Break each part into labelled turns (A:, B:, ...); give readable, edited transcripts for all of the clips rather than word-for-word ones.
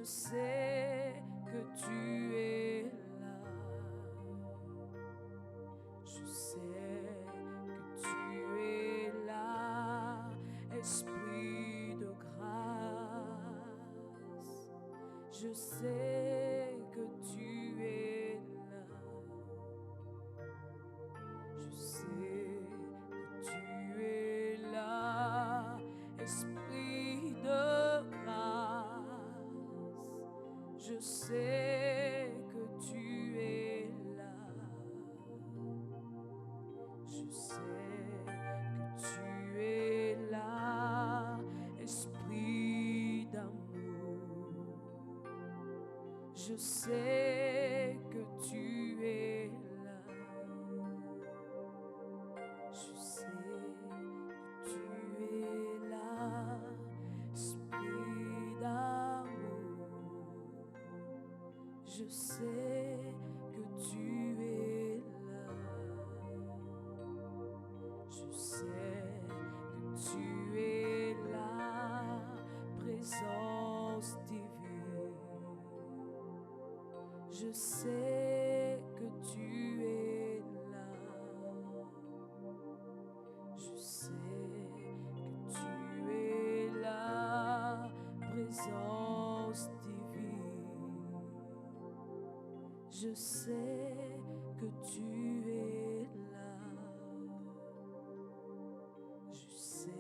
A: Je sais que tu es là. Je sais que tu es là, Esprit de grâce. Je sais que tu es là. Je sais que tu es là, Esprit de grâce. Je sais que tu es là. Je sais que tu es là, Esprit d'amour. Je sais que tu es là. Je sais que tu es là, Esprit d'amour. Je sais que tu es là. Je sais que tu es là, présence divine. Je sais que tu es là. Je sais que tu es là, présence divine. Je sais que tu es là. Je sais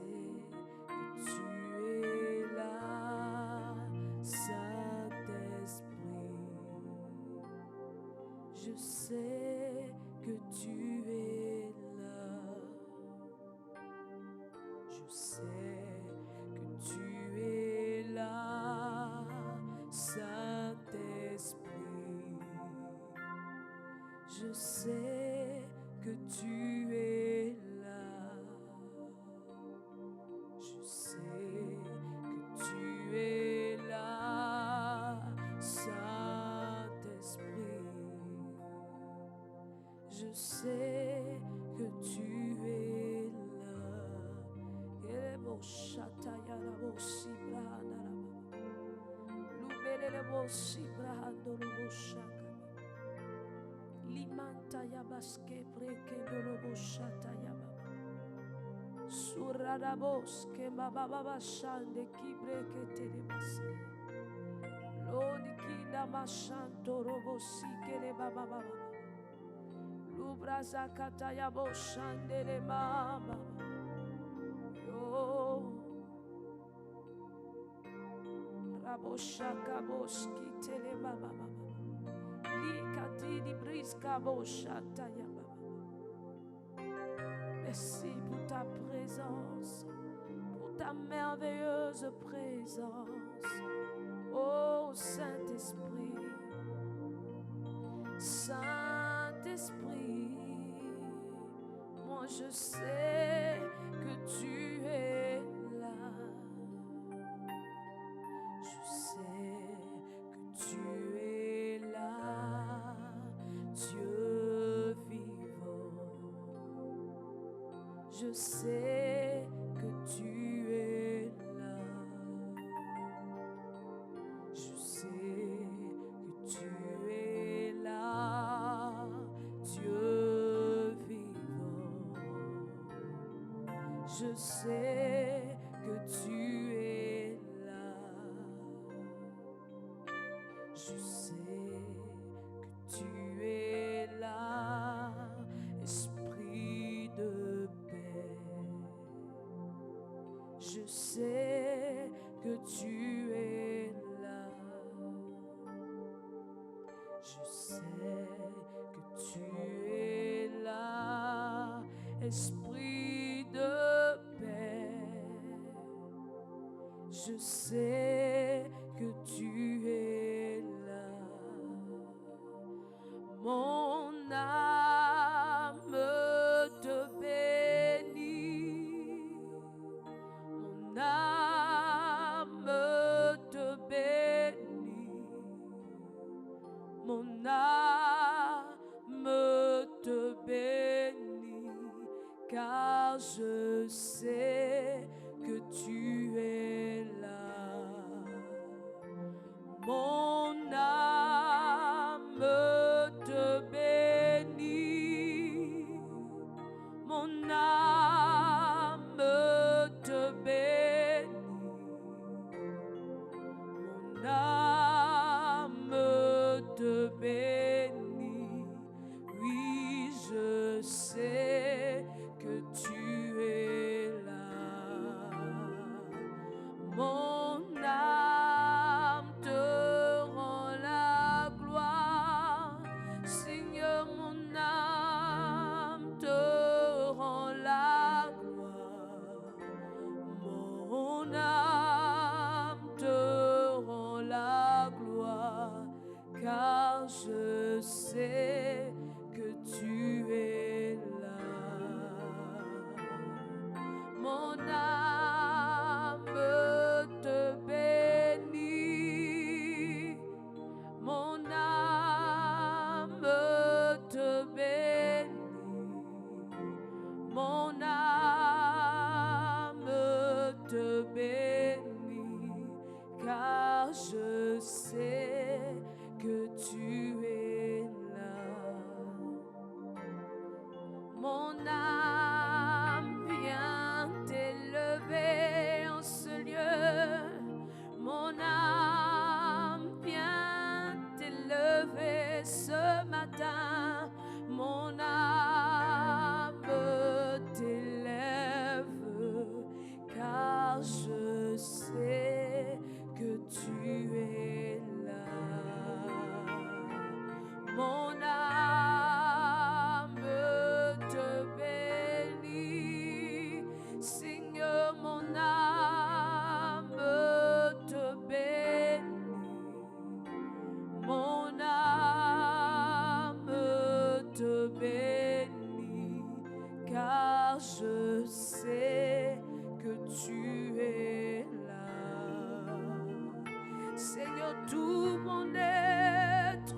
A: que tu es là, Saint-Esprit. Je sais que tu es là. Je sais que tu es là, Saint-Esprit. Je sais que tu es là. Je sais que tu es là, Saint-Esprit. Je sais que tu es là. Elebo shataya rabo sibrahana rabo. Lubelelebo sibrahando lobo shaka. Limanta yabaske breke dolobo shataya baba. Surarabos ke baba shande ki breke telebasa. Lodi kinda mashanto robo sikele baba baba. Lubraza kataya bo shandele mama. Yo raboshaka boski tele mama mama. Likati di briska bo shataya baba. Merci pour ta présence, pour ta merveilleuse présence. Oh Saint-Esprit, Saint-Esprit, moi je sais que tu es là. Je sais que tu es là, Dieu vivant. Je sais que tu es là. Je sais que tu es là, Dieu vivant. Je sais que tu es là. Je sais que tu es là, Esprit de paix. Je sais que tu es là. Je sais que tu es là, Esprit de paix. Je sais que tu es là. Mon âme te bénit. Mon âme te bénit. Mon âme te bénit, car je sais que tu es là. Mon âme te bénit, mon âme te bénit, mon âme te bénit. Oui, je sais que tu es là. Mon âme te rend la gloire, Seigneur, mon âme te rend la gloire. Mon âme te rend la gloire, car je sais que tu es là. Mon âme te bénit, mon âme te bénit, mon âme te bénit, car je sais que tu es là. Mon âme vient t'élever en ce lieu. Mon âme vient t'élever ce matin. Mon âme t'élève, car je sais que tu es là. Mon âme te bénit, Seigneur, mon âme te bénit, mon âme te bénit, car je sais que tu es là. Seigneur, tout mon être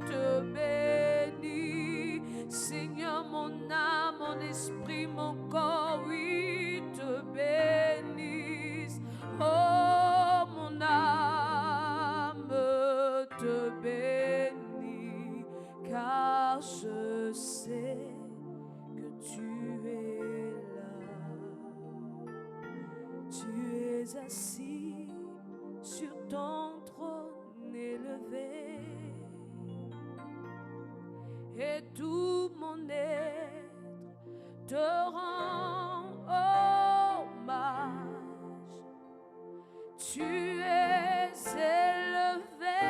A: te bénit, Seigneur, mon âme, mon esprit, mon corps, oui, te bénissent. Oh, mon âme te bénit, car je sais que tu es là. Tu es assis sur ton trône élevé, et tout mon être te rend hommage. Tu es élevé,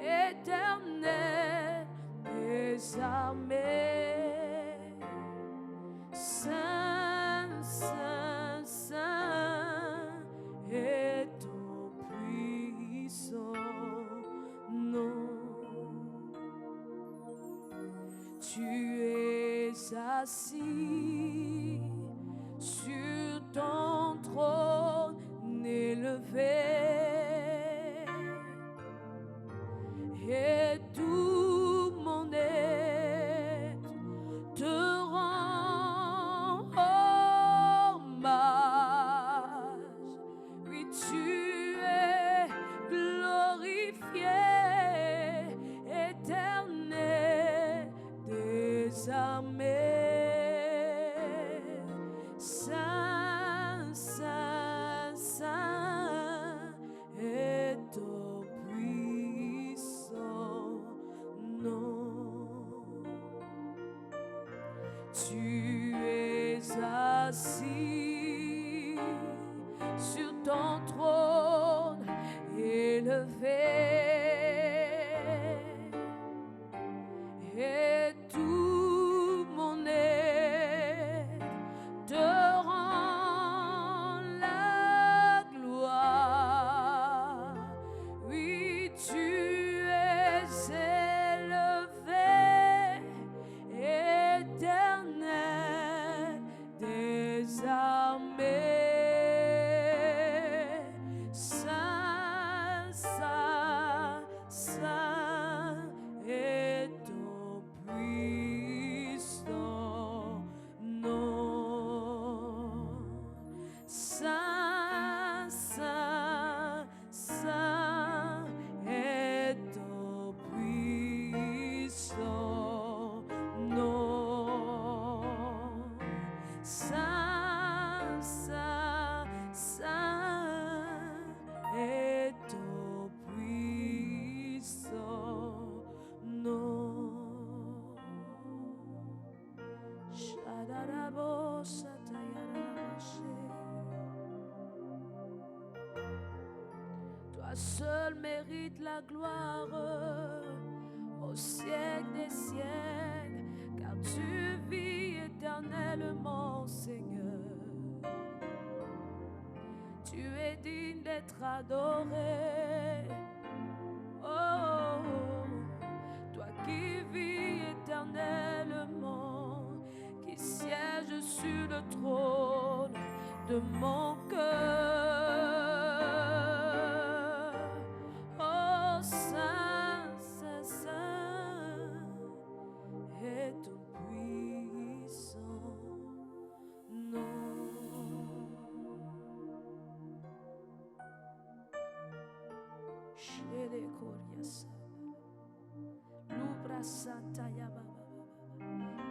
A: éternel des armées. Saint, Saint, Saint est ton puissant nom. Tu es assis sur ton trône élevé, et tout mon être te rend hommage. Oui, tu es glorifié, éternel des armées. Saint, Saint, Saint est ton puissant nom. Tu es assis sur ton trône élevé, et tout mon être te rend la gloire. Oui, tu es élevé, éternel des armées. Saint, Saint, Saint, Saint, Saint est ton puissant nom. Shadarabo Satayarabashe. Toi seul mérites la gloire au siècle des siècles, car tu vis éternellement, Seigneur. Tu es digne d'être adoré. Oh, toi qui vis éternellement, qui siège sur le trône de mon cœur. Oh, Saint, Saint, Saint est ton puissant nom. Shele Koriasa Lubra Santa Yababa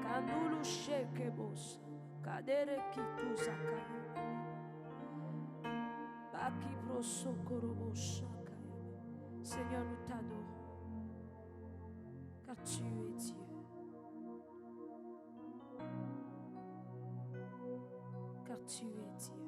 A: Kandulu Sheke Bosa Kadere Kitusa Kaya Baki Prosokoro Bosa Kaya. Seigneur, nous t'adorons car tu es Dieu. Car tu es Dieu.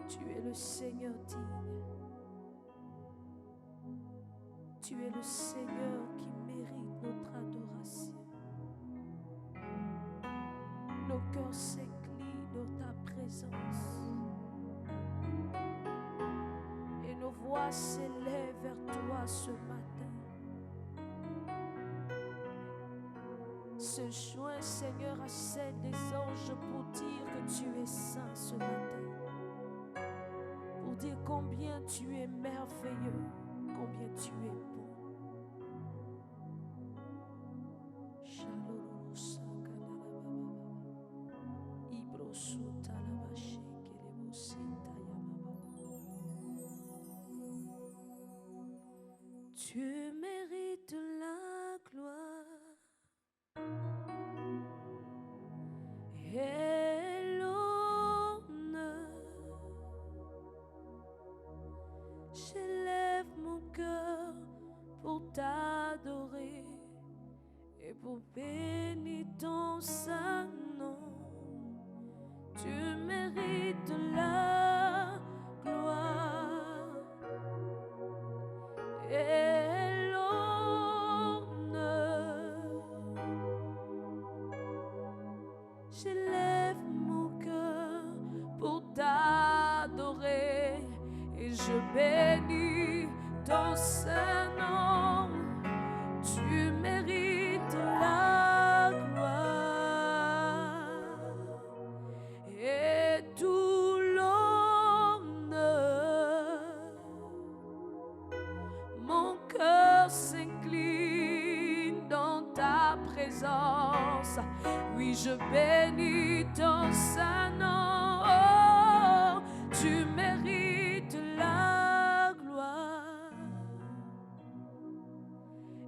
A: Tu es le Seigneur digne. Tu es le Seigneur qui mérite notre adoration. Nos cœurs s'inclinent dans ta présence. Et nos voix s'élèvent vers toi ce matin. Se joint, Seigneur, à celle des anges pour dire que tu es saint ce matin. Pour dire combien tu es merveilleux, combien tu es bon. Tu mérites la gloire et l'honneur. J'élève mon cœur pour t'adorer et pour bénir ton saint nom. Tu mérites la gloire et l'honneur. J'élève mon cœur pour t'adorer et je bénis ton saint nom. Tu mérites la gloire et tout l'honneur. Mon cœur s'incline dans ta présence. Oui, je bénis ton saint nom. Oh, tu mérites la gloire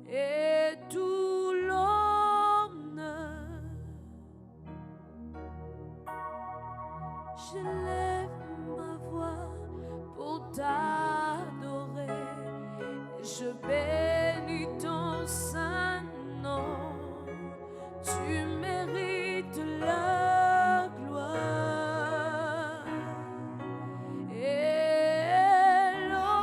A: et tout l'honneur. J'élève ma voix pour t'adorer. Je bénis ton saint nom. Tu mérites la gloire et l'honneur.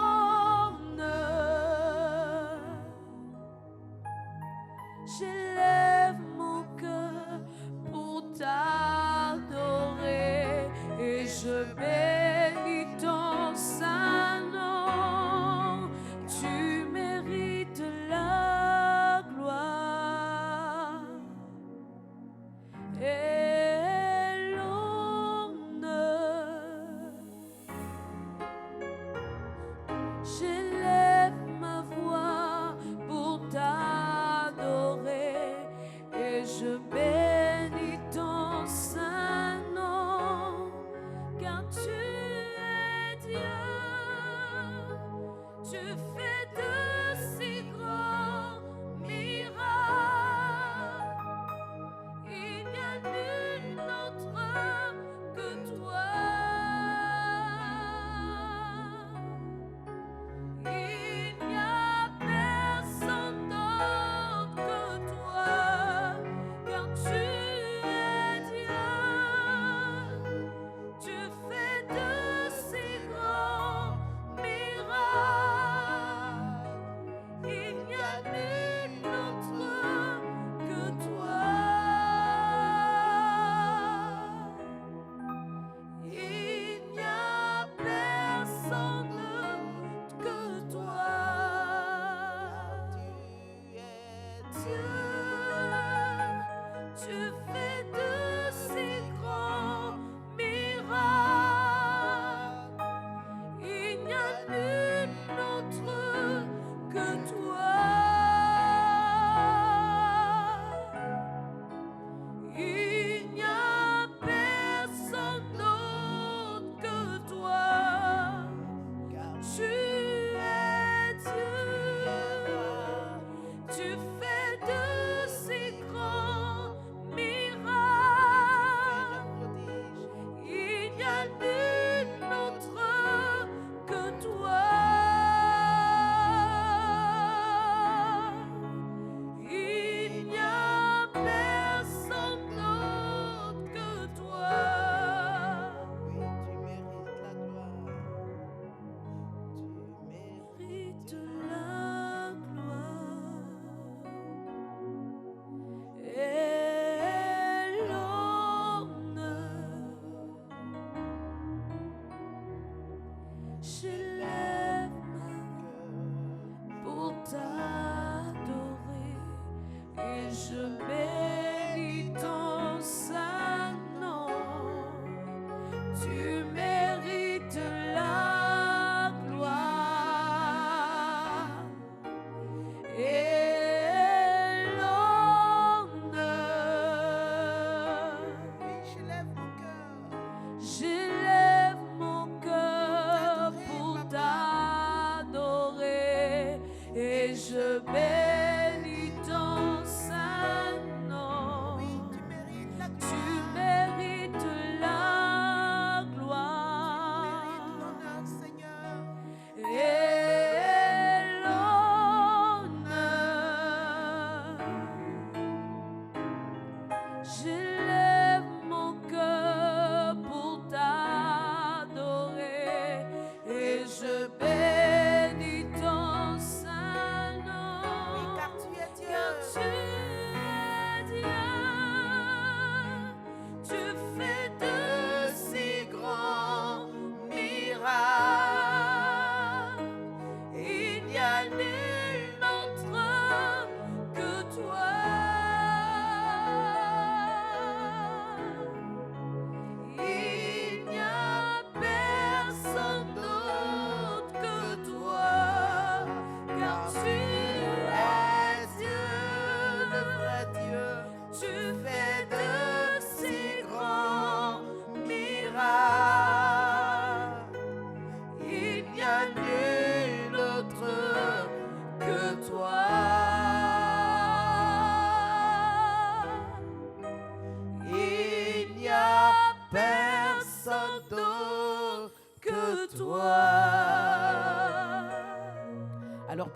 A: J'élève mon cœur pour t'adorer et je bénis ton saint nom. Tu mérites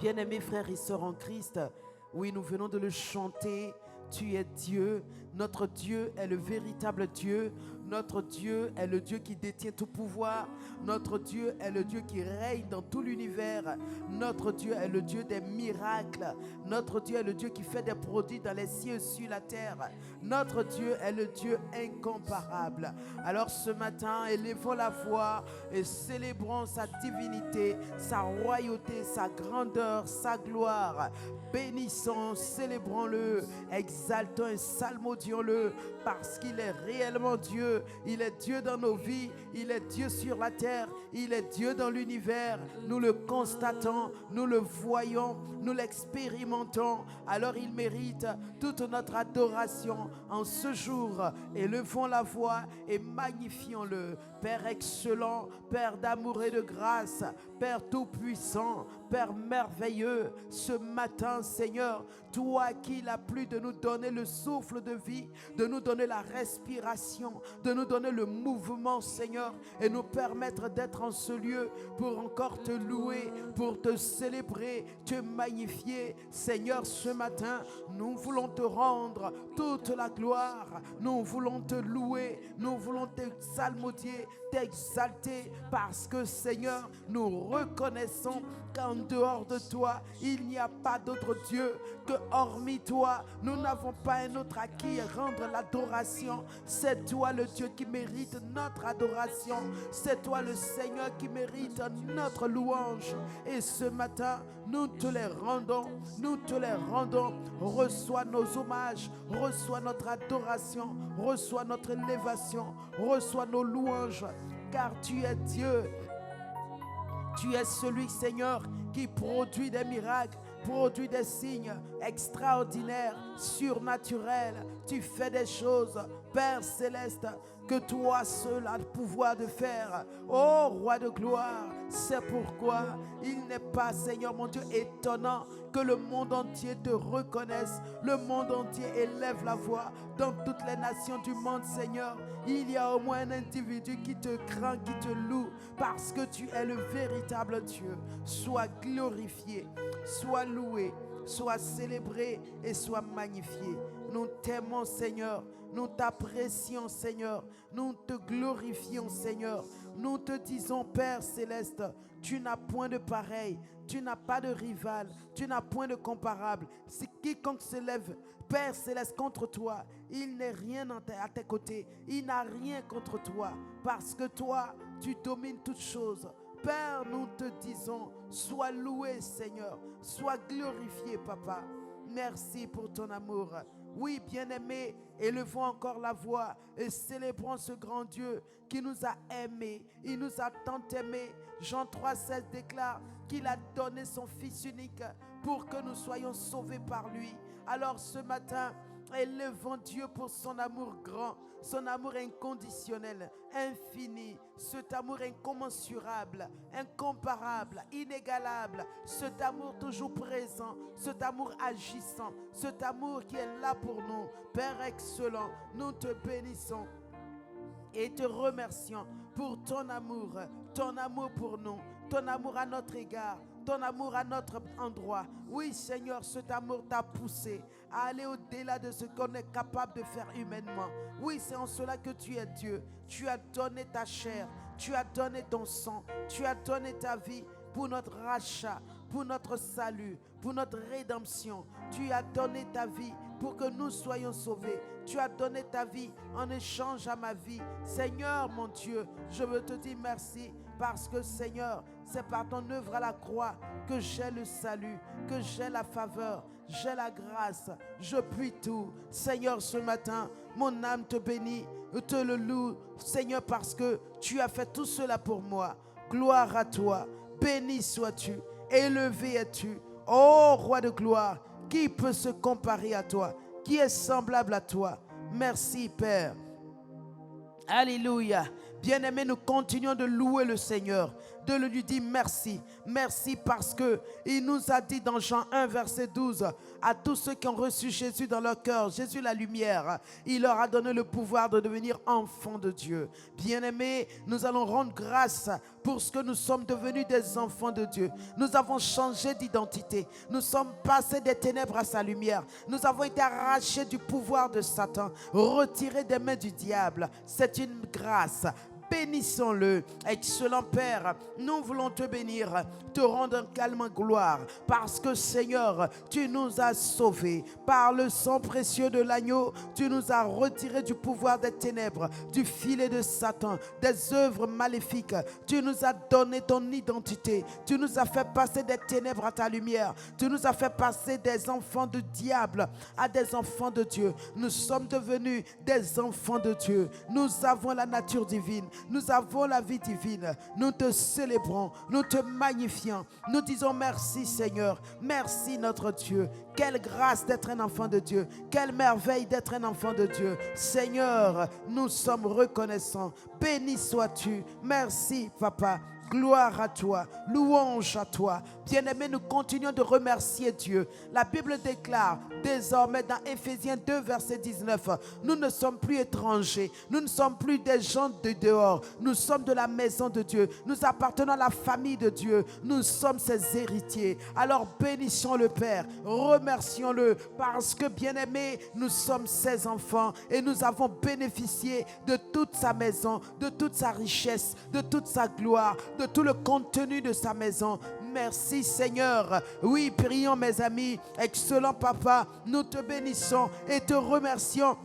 B: Bien-aimés frères et sœurs en Christ, oui, nous venons de le chanter. Tu es Dieu, notre Dieu est le véritable Dieu. Notre Dieu est le Dieu qui détient tout pouvoir. Notre Dieu est le Dieu qui règne dans tout l'univers. Notre Dieu est le Dieu des miracles. Notre Dieu est le Dieu qui fait des prodiges dans les cieux et sur la terre. Notre Dieu est le Dieu incomparable. Alors ce matin, élevons la voix et célébrons sa divinité, sa royauté, sa grandeur, sa gloire. Bénissons, célébrons-le, exaltons et psalmodions-le parce qu'il est réellement Dieu. Il est Dieu dans nos vies, il est Dieu sur la terre, il est Dieu dans l'univers. Nous le constatons, nous le voyons, nous l'expérimentons. Alors il mérite toute notre adoration en ce jour. Élevons la voix et magnifions-le. Père excellent, Père d'amour et de grâce, Père tout-puissant, Père merveilleux, ce matin, Seigneur, toi qui il a plu de nous donner le souffle de vie, de nous donner la respiration, de nous donner le mouvement, Seigneur, et nous permettre d'être en ce lieu pour encore te louer, pour te célébrer, te magnifier. Seigneur, ce matin, nous voulons te rendre toute la gloire, nous voulons te louer, nous voulons te psalmodier, t'exalter, parce que, Seigneur, nous reconnaissons qu'en dehors de toi, il n'y a pas d'autre Dieu, que hormis toi, nous n'avons pas un autre à qui rendre l'adoration. C'est toi le Dieu qui mérite notre adoration. C'est toi le Seigneur qui mérite notre louange. Et ce matin, nous te les rendons, nous te les rendons. Reçois nos hommages, reçois notre adoration, reçois notre élévation, reçois nos louanges, car tu es Dieu. Tu es celui, Seigneur, qui produit des miracles, produit des signes extraordinaires, surnaturels. Tu fais des choses, Père céleste, que toi seul as le pouvoir de faire. Ô Roi de gloire, c'est pourquoi il n'est pas, Seigneur mon Dieu, étonnant que le monde entier te reconnaisse. Le monde entier élève la voix. Dans toutes les nations du monde, Seigneur, il y a au moins un individu qui te craint, qui te loue, parce que tu es le véritable Dieu. Sois glorifié, sois loué, sois célébré et sois magnifié. Nous t'aimons, Seigneur. Nous t'apprécions, Seigneur. Nous te glorifions, Seigneur. Nous te disons, Père céleste, tu n'as point de pareil, tu n'as pas de rival, tu n'as point de comparable. Si quiconque se lève, Père céleste, contre toi, il n'est rien à tes côtés. Il n'a rien contre toi, parce que toi, tu domines toutes choses. Père, nous te disons, sois loué, Seigneur, sois glorifié, Papa. Merci pour ton amour. Oui, bien-aimés, élevons encore la voix et célébrons ce grand Dieu qui nous a aimés. Il nous a tant aimés. Jean 3,16 déclare qu'il a donné son Fils unique pour que nous soyons sauvés par lui. Alors ce matin, élevons Dieu pour son amour grand, son amour inconditionnel, infini, cet amour incommensurable, incomparable, inégalable, cet amour toujours présent, cet amour agissant, cet amour qui est là pour nous. Père excellent, nous te bénissons et te remercions pour ton amour pour nous, ton amour à notre égard, ton amour à notre endroit. Oui, Seigneur, cet amour t'a poussé à aller au-delà de ce qu'on est capable de faire humainement. Oui, c'est en cela que tu es Dieu. Tu as donné ta chair, tu as donné ton sang, tu as donné ta vie pour notre rachat, pour notre salut, pour notre rédemption. Tu as donné ta vie pour que nous soyons sauvés. Tu as donné ta vie en échange à ma vie. Seigneur, mon Dieu, je veux te dire merci parce que, Seigneur, c'est par ton œuvre à la croix que j'ai le salut, que j'ai la faveur, j'ai la grâce, je puis tout. Seigneur, ce matin, mon âme te bénit, te le loue, Seigneur, parce que tu as fait tout cela pour moi. Gloire à toi, béni sois-tu, élevé es-tu. Ô Roi de gloire, qui peut se comparer à toi? Qui est semblable à toi? Merci, Père. Alléluia. Bien-aimés, nous continuons de louer le Seigneur, de lui dire merci. Merci parce que il nous a dit dans Jean 1, verset 12, à tous ceux qui ont reçu Jésus dans leur cœur, Jésus la lumière, il leur a donné le pouvoir de devenir enfants de Dieu. Bien-aimés, nous allons rendre grâce pour ce que nous sommes devenus des enfants de Dieu. Nous avons changé d'identité. Nous sommes passés des ténèbres à sa lumière. Nous avons été arrachés du pouvoir de Satan, retirés des mains du diable. C'est une grâce. Bénissons-le. Excellent Père, nous voulons te bénir, te rendre calme gloire, parce que Seigneur, tu nous as sauvés. Par le sang précieux de l'agneau, tu nous as retirés du pouvoir des ténèbres, du filet de Satan, des œuvres maléfiques. Tu nous as donné ton identité. Tu nous as fait passer des ténèbres à ta lumière. Tu nous as fait passer des enfants de diable à des enfants de Dieu. Nous sommes devenus des enfants de Dieu. Nous avons la nature divine. Nous avons la vie divine. Nous te célébrons. Nous te magnifions. Nous disons merci Seigneur. Merci notre Dieu. Quelle grâce d'être un enfant de Dieu. Quelle merveille d'être un enfant de Dieu. Seigneur, nous sommes reconnaissants. Béni sois-tu. Merci Papa. Gloire à toi, louange à toi. Bien-aimés, nous continuons de remercier Dieu. La Bible déclare désormais dans Éphésiens 2, verset 19, nous ne sommes plus étrangers, nous ne sommes plus des gens de dehors, nous sommes de la maison de Dieu, nous appartenons à la famille de Dieu, nous sommes ses héritiers. Alors bénissons le Père, remercions-le parce que bien-aimés, nous sommes ses enfants et nous avons bénéficié de toute sa maison, de toute sa richesse, de toute sa gloire, de tout le contenu de sa maison. Merci Seigneur. Oui, prions mes amis. Excellent Papa, nous te bénissons et te remercions.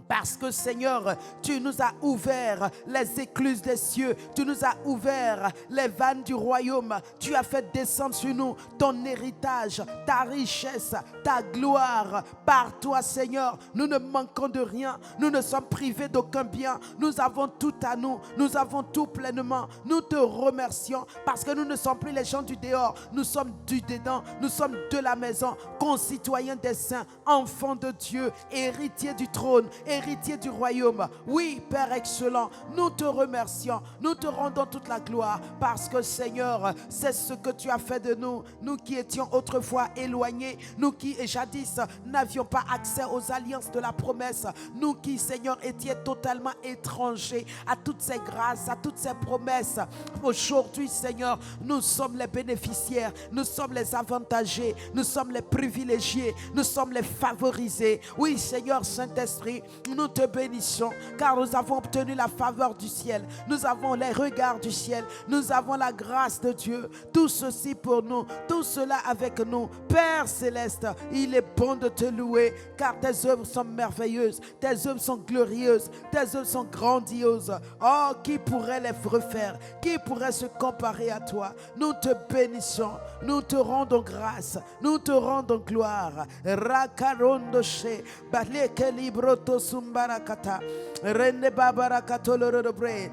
B: Parce que Seigneur, tu nous as ouvert les écluses des cieux. Tu nous as ouvert les vannes du royaume. Tu as fait descendre sur nous ton héritage, ta richesse, ta gloire. Par toi Seigneur, nous ne manquons de rien. Nous ne sommes privés d'aucun bien. Nous avons tout à nous. Nous avons tout pleinement. Nous te remercions parce que nous ne sommes plus les gens du dehors. Nous sommes du dedans. Nous sommes de la maison. Concitoyens des saints, enfants de Dieu, héritiers du trône, héritier du royaume. Oui, Père excellent, nous te remercions, nous te rendons toute la gloire parce que Seigneur, c'est ce que tu as fait de nous, nous qui étions autrefois éloignés, nous qui jadis n'avions pas accès aux alliances de la promesse, nous qui Seigneur étions totalement étrangers à toutes ces grâces, à toutes ces promesses. Aujourd'hui Seigneur, nous sommes les bénéficiaires, nous sommes les avantagés, nous sommes les privilégiés, nous sommes les favorisés. Oui Seigneur Saint-Esprit, nous te bénissons car nous avons obtenu la faveur du ciel. Nous avons les regards du ciel. Nous avons la grâce de Dieu. Tout ceci pour nous. Tout cela avec nous. Père Céleste, il est bon de te louer car tes œuvres sont merveilleuses. Tes œuvres sont glorieuses. Tes œuvres sont grandioses. Oh, qui pourrait les refaire? Qui pourrait se comparer à toi? Nous te bénissons. Nous te rendons grâce. Nous te rendons gloire. Rakarondoshe. Baleke libroto sumbarakata. Rende babarakato lorobre.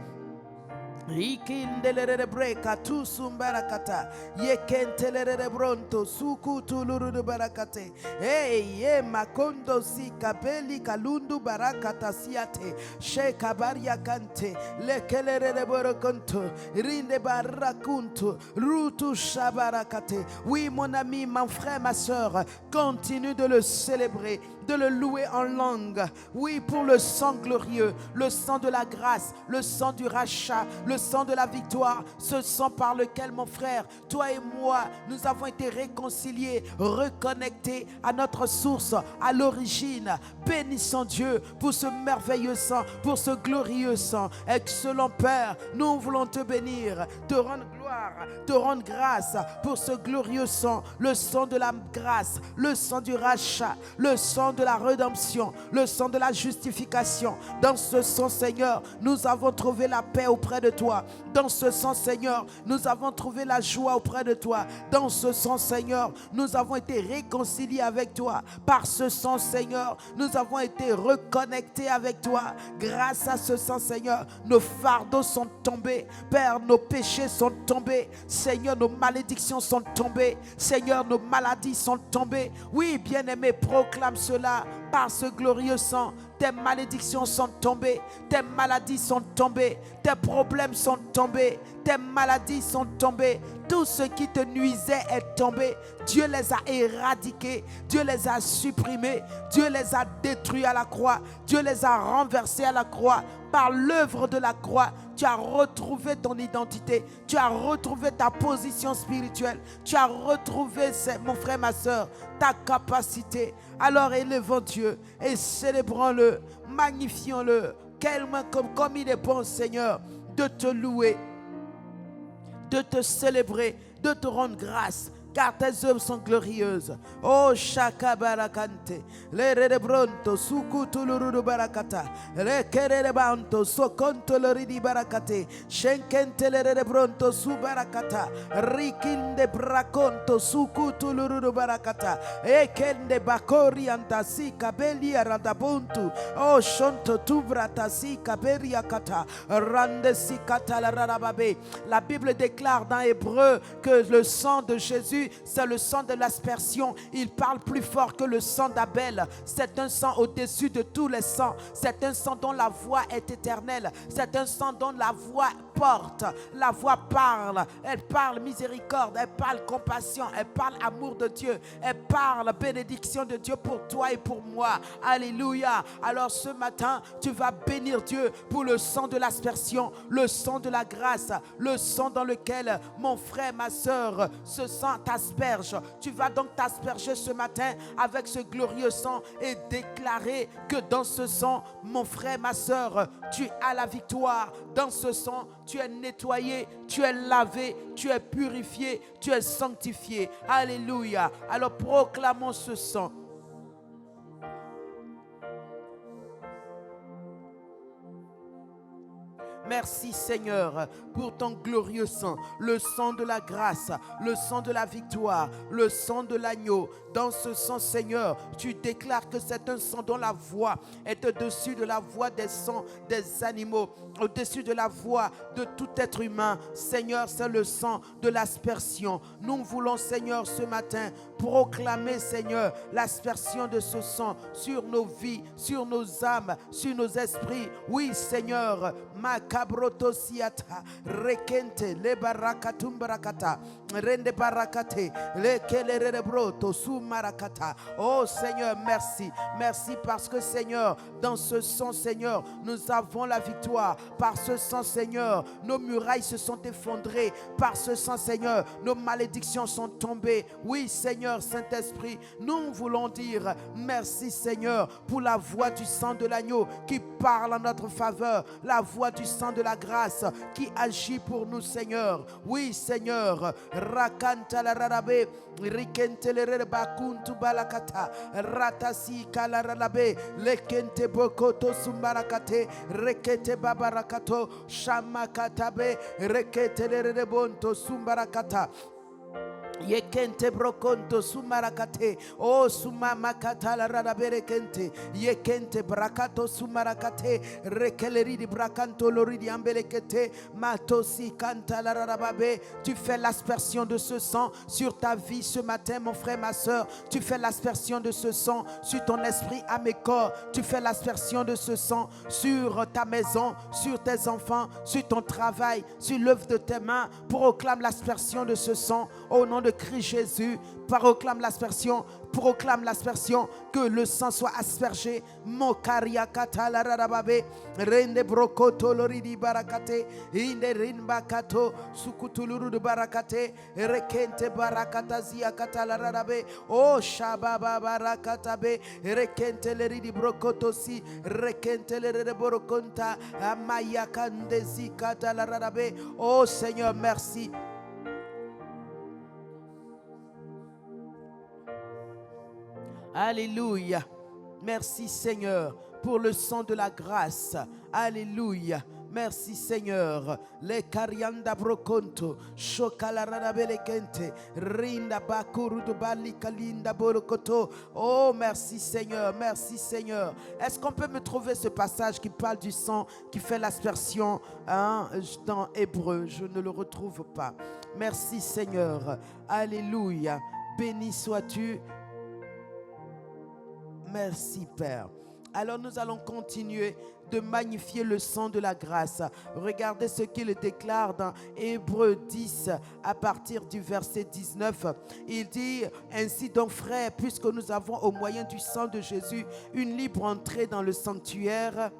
B: Ikindelere breka tu sumbarakata yekentelere bronto suku tuluru barakate ye makondo si kapeli kalundu barakata siate shekabaria kante lekelere borokonto rinde barakunto rutu shabarakate. Oui mon ami, mon frère, ma soeur, continue de le célébrer, de le louer en langue. Oui, pour le sang glorieux, le sang de la grâce, le sang du rachat, le sang de la victoire, ce sang par lequel mon frère, toi et moi, nous avons été réconciliés, reconnectés à notre source, à l'origine. Bénissons Dieu pour ce merveilleux sang, pour ce glorieux sang. Excellent Père, nous voulons te bénir, te rendre gloire, te rendre grâce pour ce glorieux sang, le sang de la grâce, le sang du rachat, le sang de la rédemption, le sang de la justification. Dans ce sang, Seigneur, nous avons trouvé la paix auprès de toi. Dans ce sang, Seigneur, nous avons trouvé la joie auprès de toi. Dans ce sang, Seigneur, nous avons été réconciliés avec toi. Par ce sang, Seigneur, nous avons été reconnectés avec toi. Grâce à ce sang, Seigneur, nos fardeaux sont tombés. Père, nos péchés sont tombés. tombées. Seigneur, nos malédictions sont tombées. Seigneur, nos maladies sont tombées. Oui, bien-aimé, proclame cela par ce glorieux sang. Tes malédictions sont tombées, tes maladies sont tombées, tes problèmes sont tombés, tes maladies sont tombées. Tout ce qui te nuisait est tombé. Dieu les a éradiqués, Dieu les a supprimés, Dieu les a détruits à la croix, Dieu les a renversés à la croix. Par l'œuvre de la croix, tu as retrouvé ton identité, tu as retrouvé ta position spirituelle, tu as retrouvé, mon frère, ma soeur, ta capacité. Alors élevons Dieu et célébrons-le, magnifions-le, comme il est bon, Seigneur, de te louer, de te célébrer, de te rendre grâce, car tes œuvres sont glorieuses. Oh, Shaka Barakante, le Redebronto, Sukutuluru Barakata, le Kerebanto, Sokonto Loridi Barakate, Shenkente le Redebronto, Subarakata, Rikinde Braconto, Sukutuluru Barakata, Ekende Bakori Antasika, Belia Radabuntu, Oh, Shonto Tubrata Sika, Beriakata, Randesikata la Radababe. La Bible déclare dans Hébreu que le sang de Jésus, c'est le sang de l'aspersion. Il parle plus fort que le sang d'Abel. C'est un sang au-dessus de tous les sangs. C'est un sang dont la voix est éternelle. C'est un sang dont la voix porte. La voix parle. Elle parle miséricorde. Elle parle compassion. Elle parle amour de Dieu. Elle parle bénédiction de Dieu pour toi et pour moi. Alléluia. Alors ce matin, tu vas bénir Dieu pour le sang de l'aspersion, le sang de la grâce, le sang dans lequel mon frère, ma soeur, ce sang t'asperge. Tu vas donc t'asperger ce matin avec ce glorieux sang et déclarer que dans ce sang, mon frère, ma soeur, tu as la victoire. Dans ce sang, tu es nettoyé, tu es lavé, tu es purifié, tu es sanctifié. Alléluia. Alors proclamons ce sang. Merci Seigneur pour ton glorieux sang, le sang de la grâce, le sang de la victoire, le sang de l'agneau. Dans ce sang, Seigneur, tu déclares que c'est un sang dont la voix est au-dessus de la voix des sangs des animaux, au-dessus de la voix de tout être humain. Seigneur, c'est le sang de l'aspersion. Nous voulons, Seigneur, ce matin proclamer, Seigneur, l'aspersion de ce sang sur nos vies, sur nos âmes, sur nos esprits. Oui, Seigneur, Makabrotosiata, Rekente, Le Barakatum Barakata, Rende Barakate, Le Kelerebroto, Sumarakata. Oh Seigneur, merci. Merci parce que, Seigneur, dans ce sang, Seigneur, nous avons la victoire. Par ce sang, Seigneur, nos murailles se sont effondrées. Par ce sang, Seigneur, nos malédictions sont tombées. Oui, Seigneur, Saint-Esprit, nous voulons dire merci, Seigneur, pour la voix du sang de l'agneau qui parle en notre faveur, la voix du sang de la grâce qui agit pour nous, Seigneur. Oui, Seigneur, Rakanta la rarabe, Rikente le rebakuntu balakata, Ratasi kalaralabe, Lekente bokoto sumbarakate, Rekete babarakato, Shamakatabe, Rekete le rebonto sumbarakata. Yekente brokonto sumarakate, o sumamakata la radaberekente, yekente brakato sumarakate, rekeleri di brakanto loridi ambelekete, matosi kanta la radababe. Tu fais l'aspersion de ce sang sur ta vie ce matin, mon frère, ma soeur. Tu fais l'aspersion de ce sang sur ton esprit, âme et corps. Tu fais l'aspersion de ce sang sur ta maison, sur tes enfants, sur ton travail, sur l'œuvre de tes mains. Proclame l'aspersion de ce sang au nom de Christ Jésus. Proclame l'aspersion, que le sang soit aspergé. Mokaria kata la radababe, rende brokoto loridi barakate, inde rinbakato sukutuluru de barakate, rekente barakata zia kata la radabe, o shababa barakatabe, rekente leridi brokoto si, rekente leride borokonta, amaya kandezi kata la radabe. Oh Seigneur, merci. Alléluia. Merci Seigneur pour le sang de la grâce. Alléluia. Merci Seigneur. Le Karianda Brokonto, Shokalarada Belekente, Rinda Bakurudu Bali Kalinda Borokoto. Oh, merci Seigneur, merci Seigneur. Est-ce qu'on peut me trouver ce passage qui parle du sang, qui fait l'aspersion dans Hébreu? Je ne le retrouve pas. Merci Seigneur. Alléluia. Béni sois-tu. Merci Père. Alors nous allons continuer de magnifier le sang de la grâce. Regardez ce qu'il déclare dans Hébreux 10 à partir du verset 19. Il dit: ainsi donc frères, puisque nous avons au moyen du sang de Jésus une libre entrée dans le sanctuaire,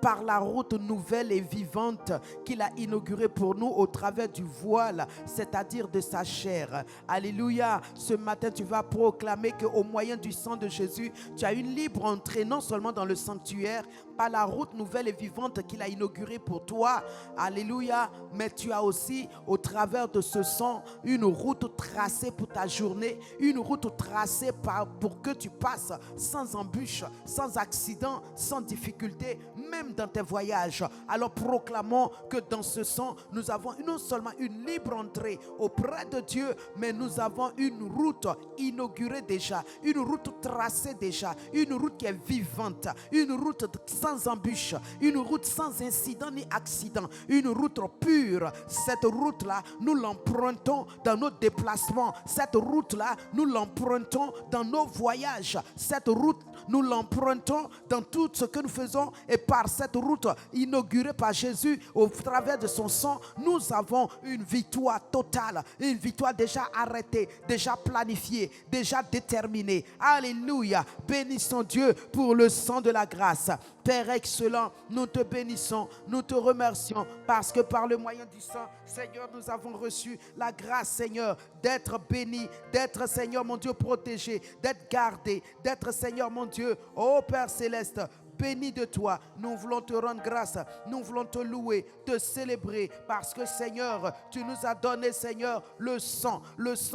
B: par la route nouvelle et vivante qu'il a inaugurée pour nous au travers du voile, c'est-à-dire de sa chair. Alléluia. Ce matin, tu vas proclamer qu'au moyen du sang de Jésus, tu as une libre entrée non seulement dans le sanctuaire, par la route nouvelle et vivante qu'il a inaugurée pour toi. Alléluia. Mais tu as aussi, au travers de ce sang, une route tracée pour ta journée, une route tracée pour que tu passes sans embûche, sans accident, sans difficulté, même dans tes voyages. Alors proclamons que dans ce sang, nous avons non seulement une libre entrée auprès de Dieu, mais nous avons une route inaugurée déjà, une route tracée déjà, une route qui est vivante, une route sans embûche, une route sans incident ni accident, une route pure. Cette route-là, nous l'empruntons dans nos déplacements. Cette route-là, nous l'empruntons dans nos voyages. Cette route, nous l'empruntons dans tout ce que nous faisons. Et par cette route inaugurée par Jésus, au travers de son sang, nous avons une victoire totale, une victoire déjà arrêtée, déjà planifiée, déjà déterminée. Alléluia. Bénissons Dieu pour le sang de la grâce. Père excellent, nous te bénissons, nous te remercions parce que par le moyen du sang, Seigneur, nous avons reçu la grâce, Seigneur, d'être bénis, d'être, Seigneur, mon Dieu, protégé, d'être gardé, d'être, Seigneur, mon Dieu, ô Père céleste, béni de toi. Nous voulons te rendre grâce, nous voulons te louer, te célébrer parce que Seigneur, tu nous as donné, Seigneur, le sang,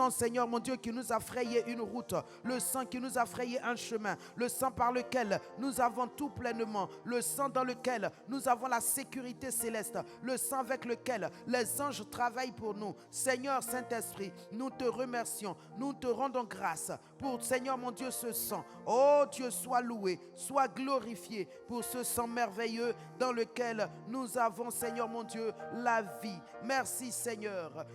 B: Seigneur mon Dieu, qui nous a frayé une route, le sang qui nous a frayé un chemin, le sang par lequel nous avons tout pleinement, le sang dans lequel nous avons la sécurité céleste, le sang avec lequel les anges travaillent pour nous. Seigneur Saint-Esprit, nous te remercions, nous te rendons grâce pour, Seigneur mon Dieu, ce sang. Oh Dieu, sois loué, sois glorifié pour ce sang merveilleux dans lequel nous avons, Seigneur mon Dieu, la vie. Merci Seigneur.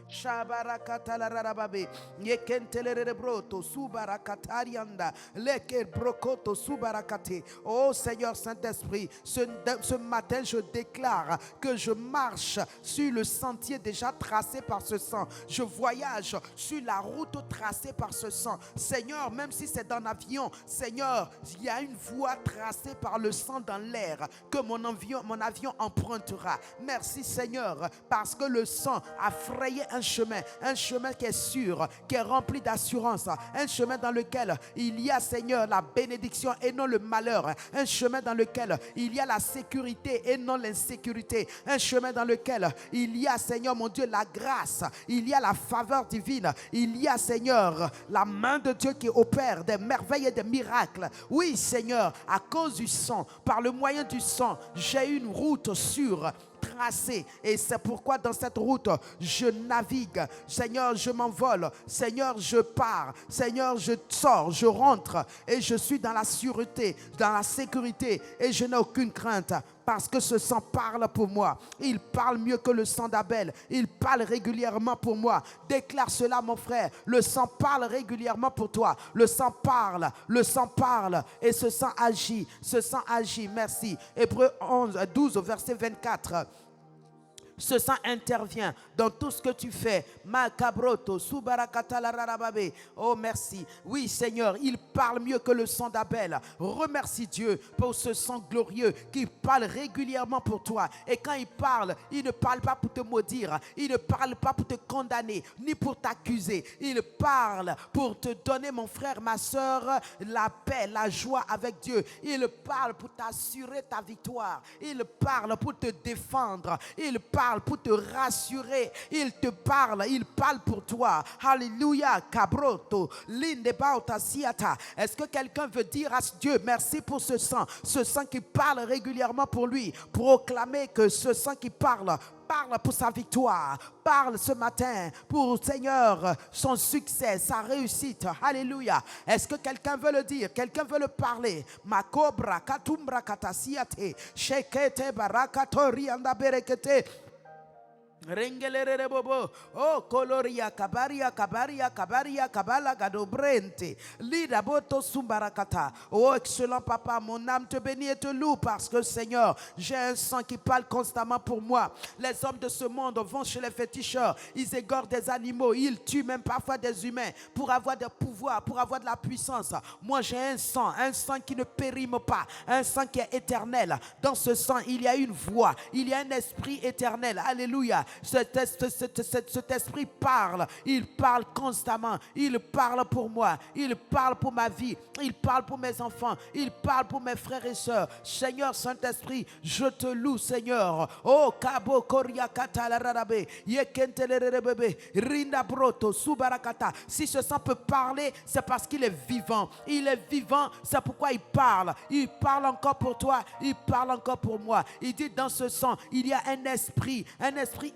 B: Oh Seigneur Saint-Esprit, ce matin je déclare que je marche sur le sentier déjà tracé par ce sang. Je voyage sur la route tracée par ce sang. Seigneur, même si c'est dans l'avion, Seigneur, il y a une voie tracée par le sang dans l'air que mon avion empruntera. Merci Seigneur, parce que le sang a frayé un chemin qui est sûr, qui est rempli d'assurance, un chemin dans lequel il y a, Seigneur, la bénédiction et non le malheur, un chemin dans lequel il y a la sécurité et non l'insécurité, un chemin dans lequel il y a, Seigneur mon Dieu, la grâce, il y a la faveur divine, il y a, Seigneur, la main de Dieu qui opère des merveilles et des miracles. Oui Seigneur, à cause du sang, par le moyen du sang, j'ai une route sûre, tracée, et c'est pourquoi dans cette route je navigue. Seigneur, je m'envole, Seigneur, je pars, Seigneur, je sors, je rentre et je suis dans la sûreté, dans la sécurité, et je n'ai aucune crainte parce que ce sang parle pour moi. Il parle mieux que le sang d'Abel, il parle régulièrement pour moi. Déclare cela mon frère, le sang parle régulièrement pour toi, le sang parle et ce sang agit, merci. Hébreux 12 verset 24. Ce sang intervient dans tout ce que tu fais. Oh merci. Oui Seigneur, il parle mieux que le sang d'Abel. Remercie Dieu pour ce sang glorieux qui parle régulièrement pour toi. Et quand il ne parle pas pour te maudire, il ne parle pas pour te condamner, ni pour t'accuser. Il parle pour te donner, mon frère, ma soeur, la paix, la joie avec Dieu. Il parle pour t'assurer ta victoire. Il parle pour te défendre. Il parle parle pour te rassurer. Il te parle, il parle pour toi. Alléluia. Cabroto, linde bauta siata. Est-ce que quelqu'un veut dire à Dieu merci pour ce sang qui parle régulièrement pour lui, proclamer que ce sang qui parle pour sa victoire, parle ce matin pour Seigneur son succès, sa réussite. Alléluia. Est-ce que quelqu'un veut le dire? Quelqu'un veut le parler? Makobra katumbra katasiate shekete barakatori anda berekete. Rengelere bobo, oh coloria kabaria kabala gadobrente, lida boto sumbarakata. Oh excellent papa, mon âme te bénit et te loue parce que Seigneur, j'ai un sang qui parle constamment pour moi. Les hommes de ce monde vont chez les féticheurs, ils égorent des animaux, ils tuent même parfois des humains pour avoir des pouvoirs, pour avoir de la puissance. Moi j'ai un sang qui ne périme pas, un sang qui est éternel. Dans ce sang il y a une voix, il y a un esprit éternel. Alléluia. Cet esprit parle, il parle constamment, il parle pour moi, il parle pour ma vie, il parle pour mes enfants, il parle pour mes frères et sœurs. Seigneur Saint-Esprit, je te loue Seigneur. Oh Kabo Koria Kata Rarabe, Yekentelere bébé, Rinda Broto, Subarakata. Si ce sang peut parler, c'est parce qu'il est vivant. Il est vivant, c'est pourquoi il parle. Il parle encore pour toi, il parle encore pour moi. Il dit dans ce sang, il y a un esprit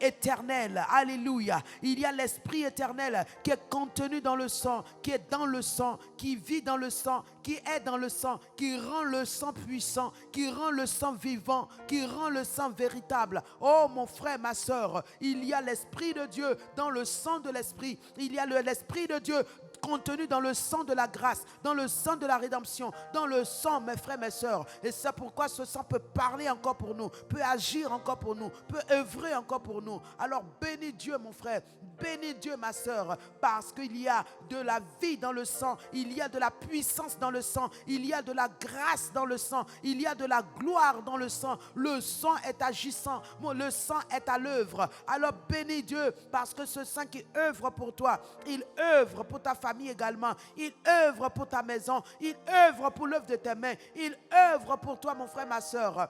B: éternel. Alléluia. Il y a l'esprit éternel qui est contenu dans le sang, qui est dans le sang, qui vit dans le sang, qui est dans le sang, qui rend le sang puissant, qui rend le sang vivant, qui rend le sang véritable. Oh mon frère, ma soeur, il y a l'esprit de Dieu dans le sang de l'esprit. Il y a l'esprit de Dieu contenu dans le sang de la grâce, dans le sang de la rédemption, dans le sang, mes frères, mes sœurs. Et c'est pourquoi ce sang peut parler encore pour nous, peut agir encore pour nous, peut œuvrer encore pour nous. Alors bénis Dieu, mon frère, bénis Dieu, ma sœur, parce qu'il y a de la vie dans le sang, il y a de la puissance dans le sang, il y a de la grâce dans le sang, il y a de la gloire dans le sang. Le sang est agissant, le sang est à l'œuvre. Alors bénis Dieu, parce que ce sang qui œuvre pour toi, il œuvre pour ta famille également, il œuvre pour ta maison, il œuvre pour l'œuvre de tes mains, il œuvre pour toi, mon frère, ma sœur.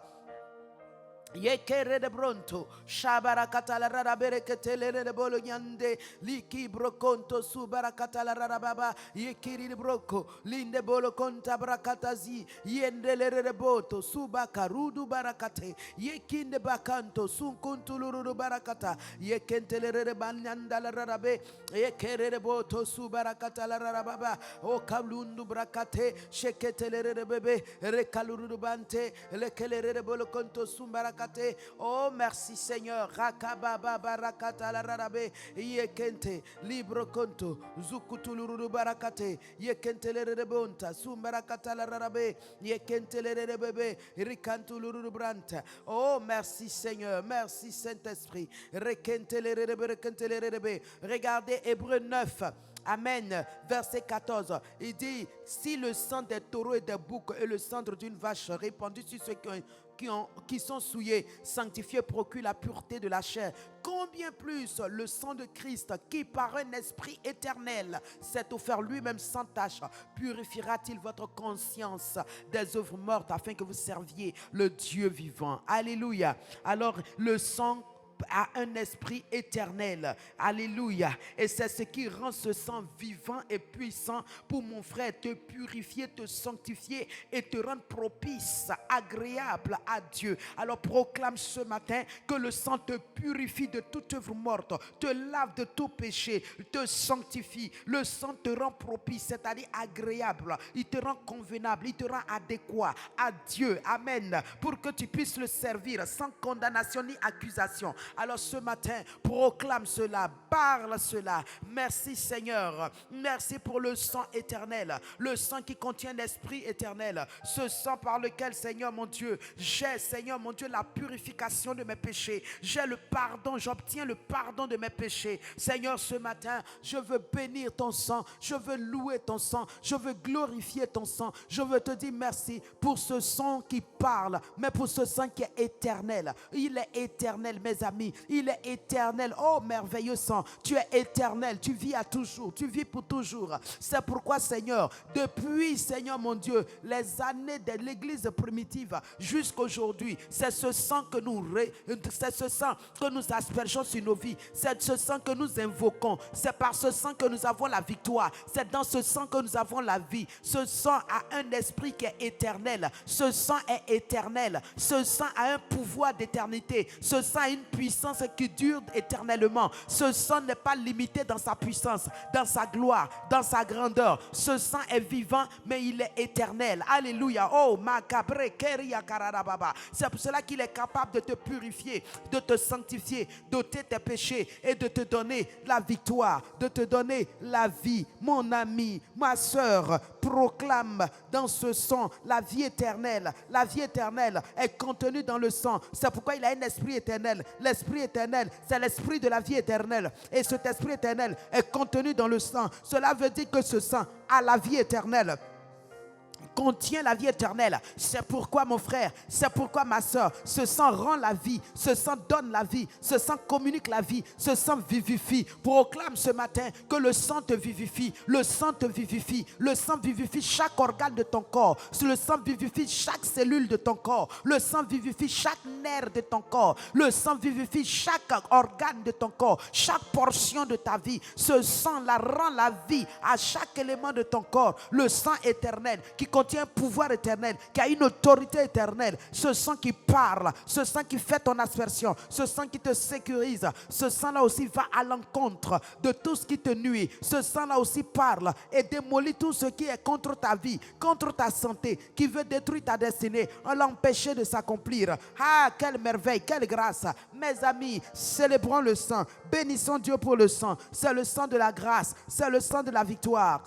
B: Yekere de bronto, shabarakata la rabere ketelere de bolognande, liki broconto subarakata la rababa, yekiri de broco, linde bolo conta brakatazi, yendelere de boto, subakarudu barakate, yekinde bakanto, sunkuntuluru barakata, yekentelere de banyanda la rabe, yekere de boto subarakata la rababa, o kablundu brakate, sheketelere de bebe, rekaluru bante, lekelere de bolo conto sumbarakata. Oh merci Seigneur. Rakababa barakata la rarabe yekente libro konto zukutuluru barakate yekente le rebonta sumbarakata la rarabe yekente le rebebe rikantuluru branta. Oh merci Seigneur, merci Saint-Esprit. Rekente le rebe. Regardez Hébreux 9. Amen. Verset 14. Il dit, si le sang des taureaux et des boucs et le cendre d'une vache répandu sur ceux qui sont souillés, sanctifiés, procure la pureté de la chair, combien plus le sang de Christ, qui par un esprit éternel s'est offert lui-même sans tache, purifiera-t-il votre conscience des œuvres mortes afin que vous serviez le Dieu vivant. Alléluia. Alors le sang a un esprit éternel. Alléluia. Et c'est ce qui rend ce sang vivant et puissant pour mon frère te purifier, te sanctifier et te rendre propice, agréable à Dieu. Alors proclame ce matin que le sang te purifie de toute œuvre morte, te lave de tout péché, te sanctifie. Le sang te rend propice, c'est-à-dire agréable. Il te rend convenable, il te rend adéquat à Dieu. Amen. Pour que tu puisses le servir sans condamnation ni accusation. Alors ce matin, proclame cela, parle cela. Merci Seigneur, merci pour le sang éternel, le sang qui contient l'esprit éternel, ce sang par lequel Seigneur mon Dieu, j'ai Seigneur mon Dieu la purification de mes péchés, j'ai le pardon, j'obtiens le pardon de mes péchés. Seigneur, ce matin, je veux bénir ton sang, je veux louer ton sang, je veux glorifier ton sang, je veux te dire merci pour ce sang qui parle, mais pour ce sang qui est éternel. Il est éternel, mes amis. infini, il est éternel. Oh, merveilleux sang, tu es éternel, tu vis à toujours, tu vis pour toujours. C'est pourquoi, Seigneur, depuis, Seigneur mon Dieu, les années de l'église primitive jusqu'aujourd'hui, c'est ce sang que nous aspergeons sur nos vies, c'est ce sang que nous invoquons, c'est par ce sang que nous avons la victoire, c'est dans ce sang que nous avons la vie. Ce sang a un esprit qui est éternel, ce sang est éternel, ce sang a un pouvoir d'éternité, ce sang a une puissance qui dure éternellement. Ce sang n'est pas limité dans sa puissance, dans sa gloire, dans sa grandeur. Ce sang est vivant, mais il est éternel. Alléluia. Oh, macabre, keria kararababa. C'est pour cela qu'il est capable de te purifier, de te sanctifier, d'ôter tes péchés et de te donner la victoire, de te donner la vie. Mon ami, ma soeur, proclame dans ce sang la vie éternelle. La vie éternelle est contenue dans le sang. C'est pourquoi il a un esprit éternel. L'esprit éternel, c'est l'esprit de la vie éternelle. Et cet esprit éternel est contenu dans le sang. Cela veut dire que ce sang a la vie éternelle, contient la vie éternelle. C'est pourquoi, mon frère, c'est pourquoi, ma soeur, ce sang rend la vie, ce sang donne la vie, ce sang communique la vie, ce sang vivifie. Proclame ce matin que le sang te vivifie, le sang te vivifie, le sang vivifie chaque organe de ton corps, le sang vivifie chaque cellule de ton corps, le sang vivifie chaque nerf de ton corps, le sang vivifie chaque organe de ton corps, chaque portion de ta vie. Ce sang la rend la vie à chaque élément de ton corps. Le sang éternel qui contient un pouvoir éternel, qui a une autorité éternelle, ce sang qui parle, ce sang qui fait ton aspersion, ce sang qui te sécurise, ce sang-là aussi va à l'encontre de tout ce qui te nuit. Ce sang-là aussi parle et démolit tout ce qui est contre ta vie, contre ta santé, qui veut détruire ta destinée, en l'empêcher de s'accomplir. Ah, quelle merveille, quelle grâce. Mes amis, célébrons le sang, bénissons Dieu pour le sang. C'est le sang de la grâce, c'est le sang de la victoire.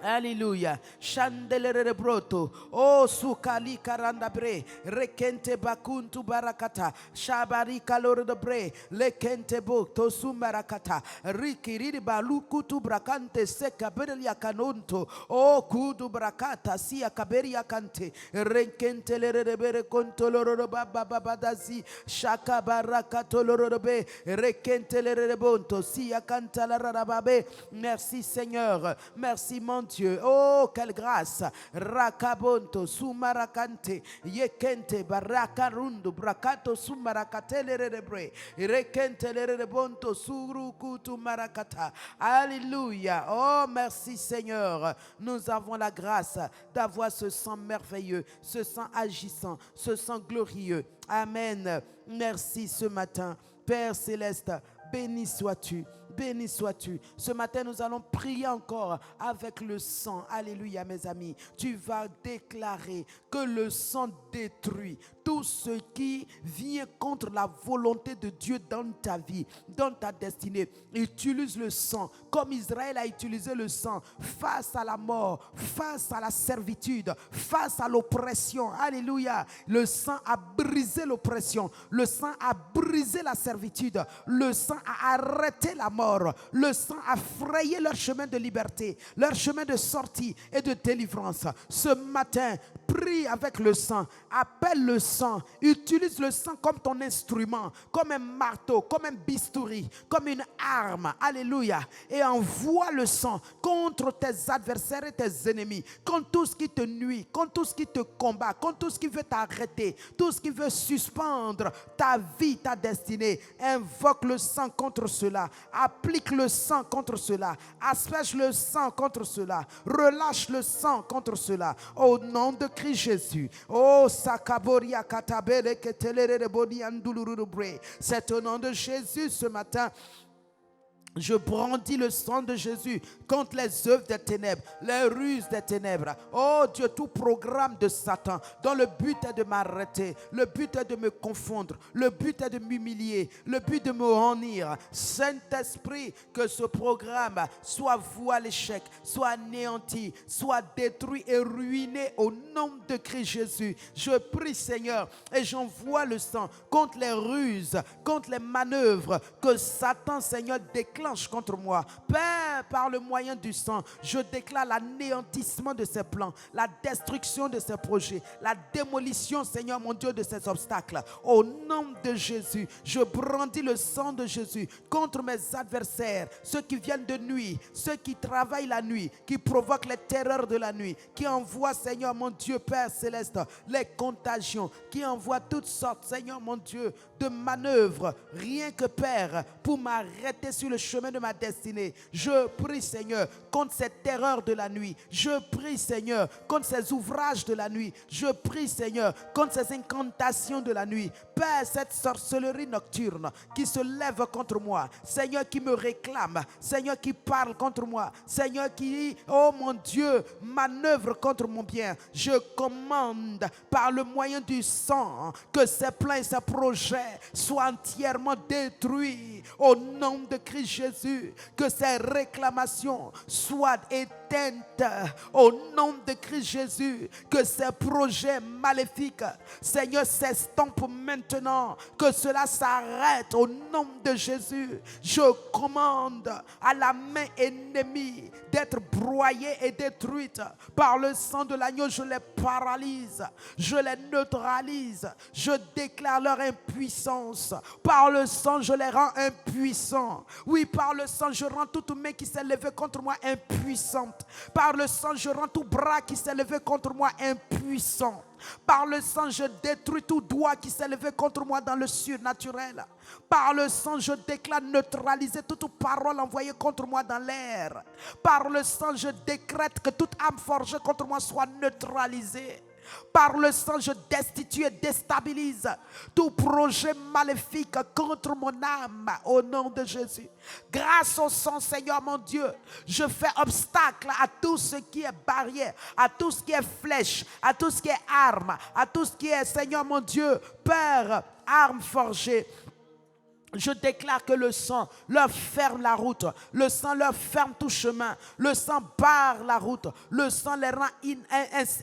B: Alléluia. Chandelere broto. Oh, sukali karandabre. Rekente bakuntu barakata. Shabari kalore de bre. Lekente bokto sumarakata. Rikiri balukutu brakante seka beria kanonto. Oh, kudu brakata sia kaberia kante. Rekente lere bere kontoloro baba babadazi. Shaka barakato loro be. Rekente lere bonto sia kanta la rababe. Merci Seigneur. Merci mon Dieu. Oh, quelle grâce. Rakabonto sumarakante yekente barakarundu brakato sumarakate lerebre rekente lerebonto surukutu marakata. Alléluia. Oh, merci Seigneur. Nous avons la grâce d'avoir ce sang merveilleux, ce sang agissant, ce sang glorieux. Amen. Merci ce matin. Père Céleste, béni sois-tu. Béni sois-tu. Ce matin, nous allons prier encore avec le sang. Alléluia, mes amis. Tu vas déclarer que le sang détruit tout ce qui vient contre la volonté de Dieu dans ta vie, dans ta destinée. Utilise le sang comme Israël a utilisé le sang face à la mort, face à la servitude, face à l'oppression. Alléluia. Le sang a brisé l'oppression. Le sang a brisé la servitude. Le sang a arrêté la mort. Le sang a frayé leur chemin de liberté, leur chemin de sortie et de délivrance. Ce matin, prie avec le sang, appelle le sang, utilise le sang comme ton instrument, comme un marteau, comme un bistouri, comme une arme. Alléluia. Et envoie le sang contre tes adversaires et tes ennemis, contre tout ce qui te nuit, contre tout ce qui te combat, contre tout ce qui veut t'arrêter, tout ce qui veut suspendre ta vie, ta destinée. Invoque le sang contre cela. Applique le sang contre cela. Asperge le sang contre cela. Relâche le sang contre cela. Au nom de Christ Jésus. Oh, Sakaboria Katabele Ketelere Boni Andulurubre. C'est au nom de Jésus ce matin. Je brandis le sang de Jésus contre les œuvres des ténèbres, les ruses des ténèbres. Oh Dieu, tout programme de Satan dont le but est de m'arrêter, le but est de me confondre, le but est de m'humilier, le but de me honnir. Saint-Esprit, que ce programme soit voué à l'échec, soit anéanti, soit détruit et ruiné au nom de Christ Jésus. Je prie Seigneur et j'envoie le sang contre les ruses, contre les manœuvres que Satan Seigneur déclenche contre moi. Père, Père, par le moyen du sang, je déclare l'anéantissement de ces plans, la destruction de ces projets, la démolition, Seigneur mon Dieu, de ces obstacles. Au nom de Jésus, je brandis le sang de Jésus contre mes adversaires, ceux qui viennent de nuit, ceux qui travaillent la nuit, qui provoquent les terreurs de la nuit, qui envoient, Seigneur mon Dieu, Père céleste, les contagions, qui envoient toutes sortes, Seigneur mon Dieu, de manœuvres, rien que Père, pour m'arrêter sur le chemin de ma destinée. Je prie, Seigneur, contre ces terreurs de la nuit. Je prie, Seigneur, contre ces ouvrages de la nuit. Je prie, Seigneur, contre ces incantations de la nuit. Père, cette sorcellerie nocturne qui se lève contre moi, Seigneur, qui me réclame, Seigneur, qui parle contre moi, Seigneur, qui, oh mon Dieu, manœuvre contre mon bien. Je commande par le moyen du sang que ces plans et ces projets soient entièrement détruits au nom de Christ Jésus, que ces réclamations soient éteintes au nom de Christ Jésus, que ces projets maléfiques, Seigneur, s'estompent maintenant, que cela s'arrête au nom de Jésus. Je commande à la main ennemie d'être broyée et détruite par le sang de l'agneau. Je les paralyse, je les neutralise, je déclare leur impuissance. Par le sang, je les rends impuissants. Oui, par le sang, je rends toute main qui s'est levée contre moi impuissante. Par le sang, je rends tout bras qui s'est levé contre moi impuissant. Par le sang, je détruis tout doigt qui s'est levé contre moi dans le surnaturel. Par le sang, je déclare neutraliser toute parole envoyée contre moi dans l'air. Par le sang, je décrète que toute âme forgée contre moi soit neutralisée. Par le sang, je destitue et déstabilise tout projet maléfique contre mon âme au nom de Jésus. Grâce au sang, Seigneur mon Dieu, je fais obstacle à tout ce qui est barrière, à tout ce qui est flèche, à tout ce qui est arme, à tout ce qui est, Seigneur mon Dieu, Père, arme forgée. Je déclare que le sang leur ferme la route, le sang leur ferme tout chemin, le sang barre la route, le sang les rend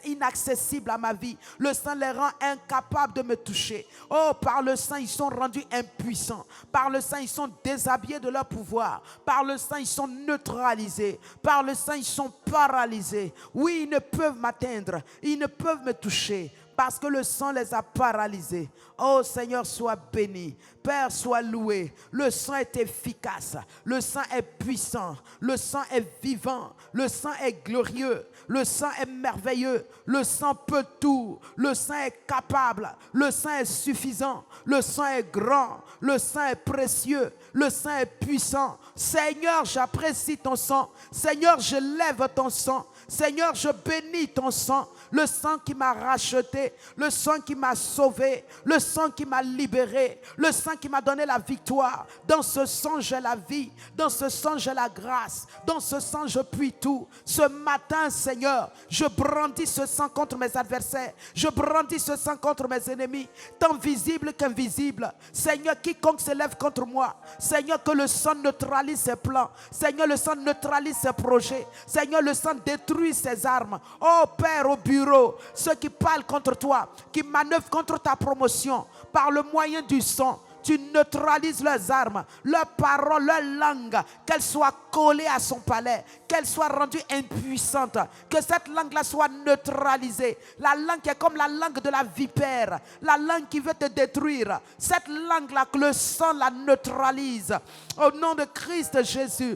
B: inaccessibles à ma vie, le sang les rend incapables de me toucher. Oh, par le sang, ils sont rendus impuissants, par le sang, ils sont déshabillés de leur pouvoir, par le sang, ils sont neutralisés, par le sang, ils sont paralysés. Oui, ils ne peuvent m'atteindre, ils ne peuvent me toucher, parce que le sang les a paralysés. Oh Seigneur, sois béni. Père, sois loué. Le sang est efficace. Le sang est puissant. Le sang est vivant. Le sang est glorieux. Le sang est merveilleux. Le sang peut tout. Le sang est capable. Le sang est suffisant. Le sang est grand. Le sang est précieux. Le sang est puissant. Seigneur, j'apprécie ton sang. Seigneur, je lève ton sang. Seigneur, je bénis ton sang. Le sang qui m'a racheté, le sang qui m'a sauvé, le sang qui m'a libéré, le sang qui m'a donné la victoire. Dans ce sang, j'ai la vie. Dans ce sang, j'ai la grâce. Dans ce sang, je puis tout. Ce matin, Seigneur, je brandis ce sang contre mes adversaires. Je brandis ce sang contre mes ennemis, tant visibles qu'invisibles. Seigneur, quiconque se lève contre moi, Seigneur, que le sang neutralise ses plans. Seigneur, le sang neutralise ses projets. Seigneur, le sang détruit ses armes. Oh Père, au bureau, ceux qui parlent contre toi, qui manœuvrent contre ta promotion, par le moyen du sang, tu neutralises leurs armes, leurs paroles, leurs langues, qu'elles soient collées à son palais, qu'elles soient rendues impuissantes, que cette langue-là soit neutralisée. La langue qui est comme la langue de la vipère, la langue qui veut te détruire, cette langue-là, que le sang la neutralise. Au nom de Christ Jésus.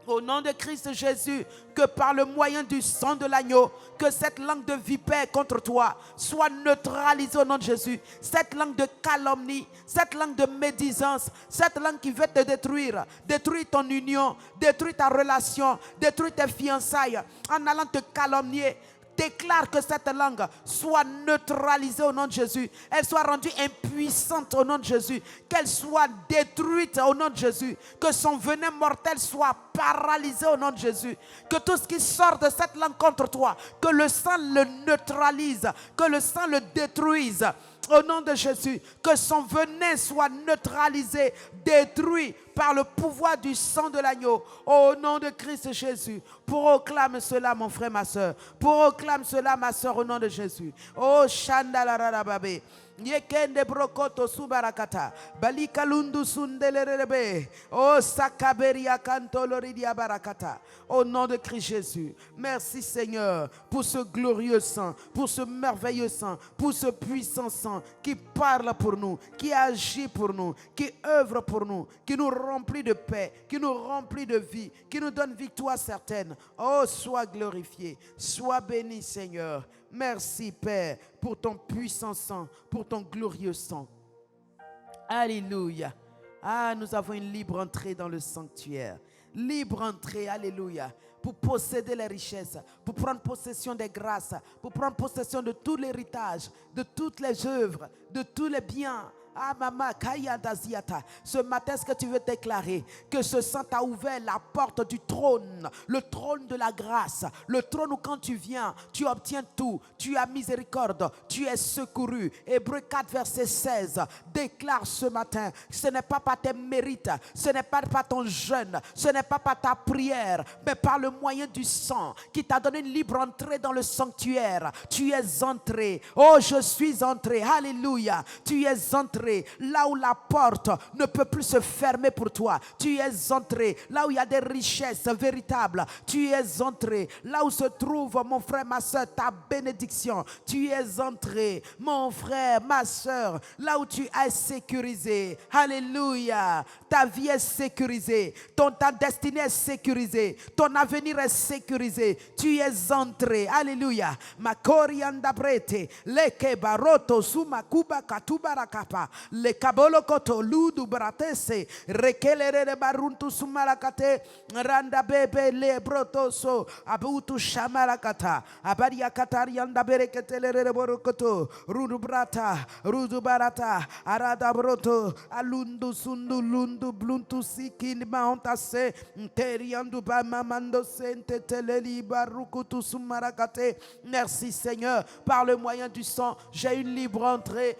B: Au nom de Christ Jésus, que par le moyen du sang de l'agneau, que cette langue de vipère contre toi soit neutralisée au nom de Jésus. Cette langue de calomnie, cette langue de médisance, cette langue qui veut te détruire, détruire ton union, détruire ta relation, détruire tes fiançailles en allant te calomnier. Déclare que cette langue soit neutralisée au nom de Jésus. Elle soit rendue impuissante au nom de Jésus. Qu'elle soit détruite au nom de Jésus. Que son venin mortel soit paralysé au nom de Jésus. Que tout ce qui sort de cette langue contre toi, que le sang le neutralise, que le sang le détruise. Au nom de Jésus, que son venin soit neutralisé, détruit par le pouvoir du sang de l'agneau. Au nom de Christ Jésus, proclame cela mon frère, ma soeur. Proclame cela ma soeur au nom de Jésus. Oh Shandalarababé. Yekende brokoto subarakata. Balikalundu sundelerebe. Oh sakaberia kantoloridia barakata. Au nom de Christ Jésus. Merci Seigneur pour ce glorieux sang, pour ce merveilleux sang, pour ce puissant sang qui parle pour nous, qui agit pour nous, qui œuvre pour nous, qui nous remplit de paix, qui nous remplit de vie, qui nous donne victoire certaine. Oh, sois glorifié, sois béni Seigneur. Merci Père pour ton puissant sang, pour ton glorieux sang. Alléluia. Ah, nous avons une libre entrée dans le sanctuaire. Libre entrée, alléluia, pour posséder les richesses, pour prendre possession des grâces, pour prendre possession de tout l'héritage, de toutes les œuvres, de tous les biens. Ah maman, ce matin, est-ce que tu veux déclarer que ce sang t'a ouvert la porte du trône, le trône de la grâce, le trône où quand tu viens, tu obtiens tout, tu as miséricorde, tu es secouru. Hébreux 4 verset 16 déclare ce matin, ce n'est pas par tes mérites, ce n'est pas par ton jeûne, ce n'est pas par ta prière, mais par le moyen du sang qui t'a donné une libre entrée dans le sanctuaire. Tu es entré, oh je suis entré, alléluia, tu es entré là où la porte ne peut plus se fermer pour toi. Tu es entré là où il y a des richesses véritables. Tu es entré là où se trouve, mon frère, ma soeur, ta bénédiction. Tu es entré, mon frère, ma soeur, là où tu es sécurisé. Alléluia. Ta vie est sécurisée. Ta destinée est sécurisée. Ton avenir est sécurisé. Tu es entré. Alléluia. Makorianda brete, leke baroto sumakuba katubarakapa. Le kabolo koto ludu bratese rekelere baruntu sumarakate randa bebe le brotoso abutu shamarakata abaria katarianda bereketelere borokoto rudu brata rudu barata arada broto alundu sundu lundu bluntu sikin maontase teriandu bamamando sente teleli barukutu sumarakate. Merci Seigneur, par le moyen du sang, j'ai une libre entrée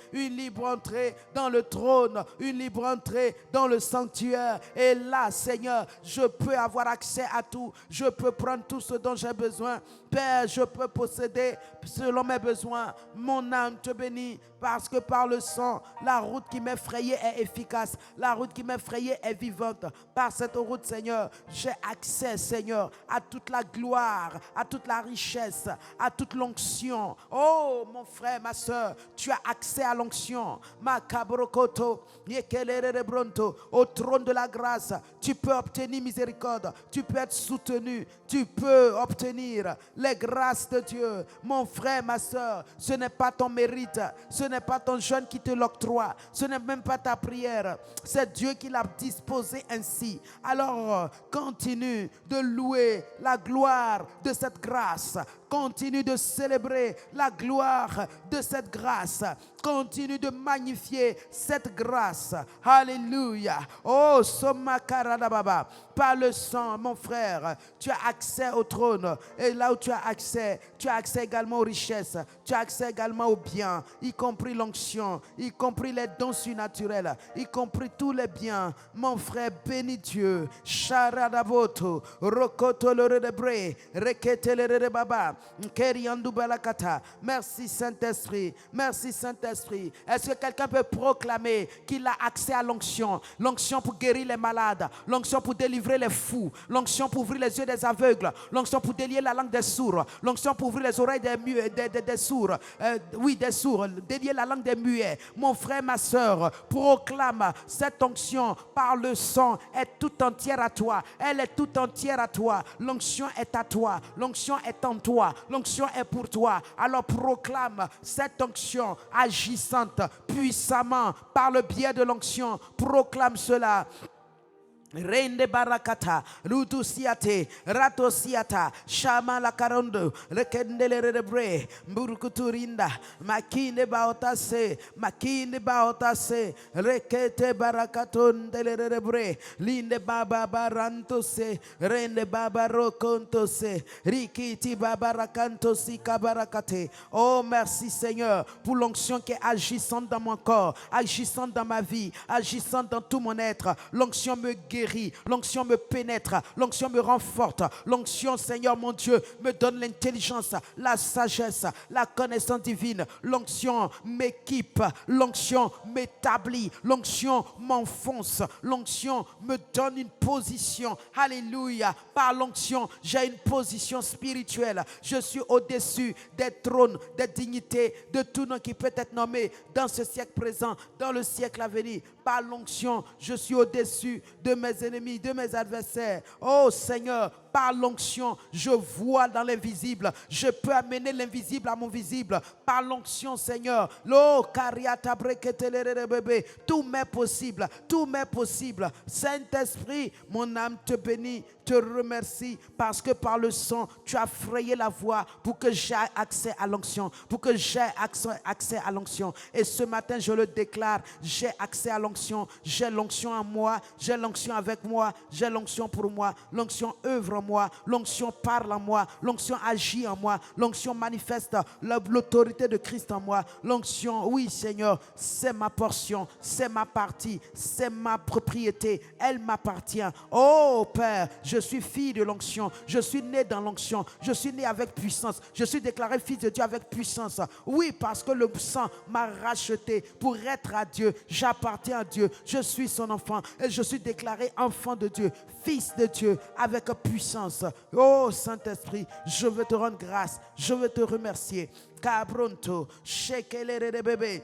B: dans le trône, une libre entrée dans le sanctuaire. Et là, Seigneur, je peux avoir accès à tout. Je peux prendre tout ce dont j'ai besoin. Père, je peux posséder selon mes besoins. Mon âme te bénit parce que par le sang, la route qui m'effrayait est efficace. La route qui m'effrayait est vivante. Par cette route, Seigneur, j'ai accès, Seigneur, à toute la gloire, à toute la richesse, à toute l'onction. Oh, mon frère, ma soeur, tu as accès à l'onction. Au trône de la grâce, tu peux obtenir miséricorde, tu peux être soutenu, tu peux obtenir les grâces de Dieu. Mon frère, ma soeur, ce n'est pas ton mérite, ce n'est pas ton jeûne qui te l'octroie, ce n'est même pas ta prière, c'est Dieu qui l'a disposé ainsi. Alors, continue de louer la gloire de cette grâce. Continue de célébrer la gloire de cette grâce. Continue de magnifier cette grâce. Alléluia. Oh, Somakaradababa. Par le sang, mon frère, tu as accès au trône. Et là où tu as accès également aux richesses. Tu as accès également aux biens, y compris l'onction, y compris les dons surnaturels, y compris tous les biens. Mon frère, bénis Dieu. Sharadaboto, Rokoto Loredebre, Rekete Loredebaba. Merci Saint-Esprit, merci Saint-Esprit. Est-ce que quelqu'un peut proclamer qu'il a accès à l'onction? L'onction pour guérir les malades, l'onction pour délivrer les fous, l'onction pour ouvrir les yeux des aveugles, l'onction pour délier la langue des sourds, l'onction pour ouvrir les oreilles des muets, des sourds, des sourds, délier la langue des muets. Mon frère, ma soeur, proclame cette onction par le sang est tout entière à toi. Elle est tout entière à toi. L'onction est à toi. L'onction est en toi. L'onction est pour toi. Alors proclame cette onction agissante puissamment par le biais de l'onction. Proclame cela. Rende barakata, rutu siate, rato siata, shama la karondo, rekendele rebre, mburukuturinda, makinde baotase, rekete barakaton dele rebre, linde baba barantose, rende baba rokontose, rikiti baba rakantosi kabarakate. Oh merci Seigneur pour l'onction qui est agissante dans mon corps, agissante dans ma vie, agissante dans tout mon être. L'onction me guérit. guérit, l'onction me pénètre, l'onction me renforce, l'onction, Seigneur mon Dieu, me donne l'intelligence, la sagesse, la connaissance divine, l'onction m'équipe, l'onction m'établit, l'onction m'enfonce, l'onction me donne une position. Alléluia. Par l'onction, j'ai une position spirituelle. Je suis au-dessus des trônes, des dignités, de tout nom qui peut être nommé dans ce siècle présent, dans le siècle à venir. Par l'onction, je suis au-dessus de mes ennemis, de mes adversaires. Oh Seigneur, par l'onction, je vois dans l'invisible. Je peux amener l'invisible à mon visible. Par l'onction, Seigneur. Tout m'est possible. Tout m'est possible. Saint-Esprit, mon âme te bénit, te remercie parce que par le sang, tu as frayé la voie pour que j'aie accès à l'onction. Pour que j'aie accès à l'onction. Et ce matin, je le déclare, j'ai accès à l'onction. J'ai l'onction en moi. J'ai l'onction avec moi. J'ai l'onction pour moi. L'onction œuvre en moi, l'onction parle en moi, l'onction agit en moi, l'onction manifeste l'autorité de Christ en moi, l'onction, oui Seigneur, c'est ma portion, c'est ma partie, c'est ma propriété, elle m'appartient. Oh Père, je suis fille de l'onction, je suis né dans l'onction, je suis né avec puissance, je suis déclaré fils de Dieu avec puissance. Oui, parce que le sang m'a racheté pour être à Dieu, j'appartiens à Dieu, je suis son enfant et je suis déclaré enfant de Dieu, fils de Dieu avec puissance. Oh Saint-Esprit, je veux te rendre grâce, je veux te remercier. Cabronto, shekelere bébé.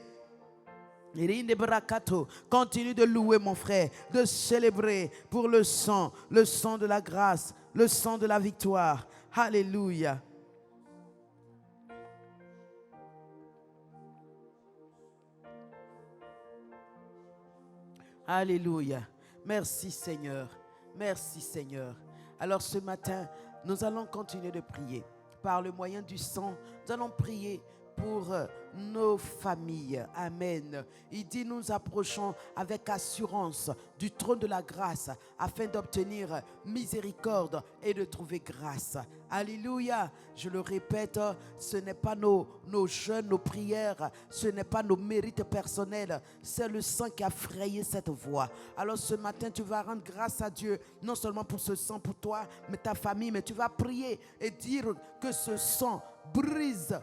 B: Continue de louer mon frère, de célébrer pour le sang de la grâce, le sang de la victoire. Alléluia. Alléluia. Merci Seigneur. Merci Seigneur. Alors ce matin, nous allons continuer de prier. Par le moyen du sang, nous allons prier pour nos familles. Amen. Il dit, nous approchons avec assurance du trône de la grâce afin d'obtenir miséricorde et de trouver grâce. Alléluia. Je le répète, ce n'est pas nos jeûnes, nos prières, ce n'est pas nos mérites personnels, c'est le sang qui a frayé cette voie. Alors ce matin, tu vas rendre grâce à Dieu, non seulement pour ce sang pour toi, mais ta famille, mais tu vas prier et dire que ce sang brise,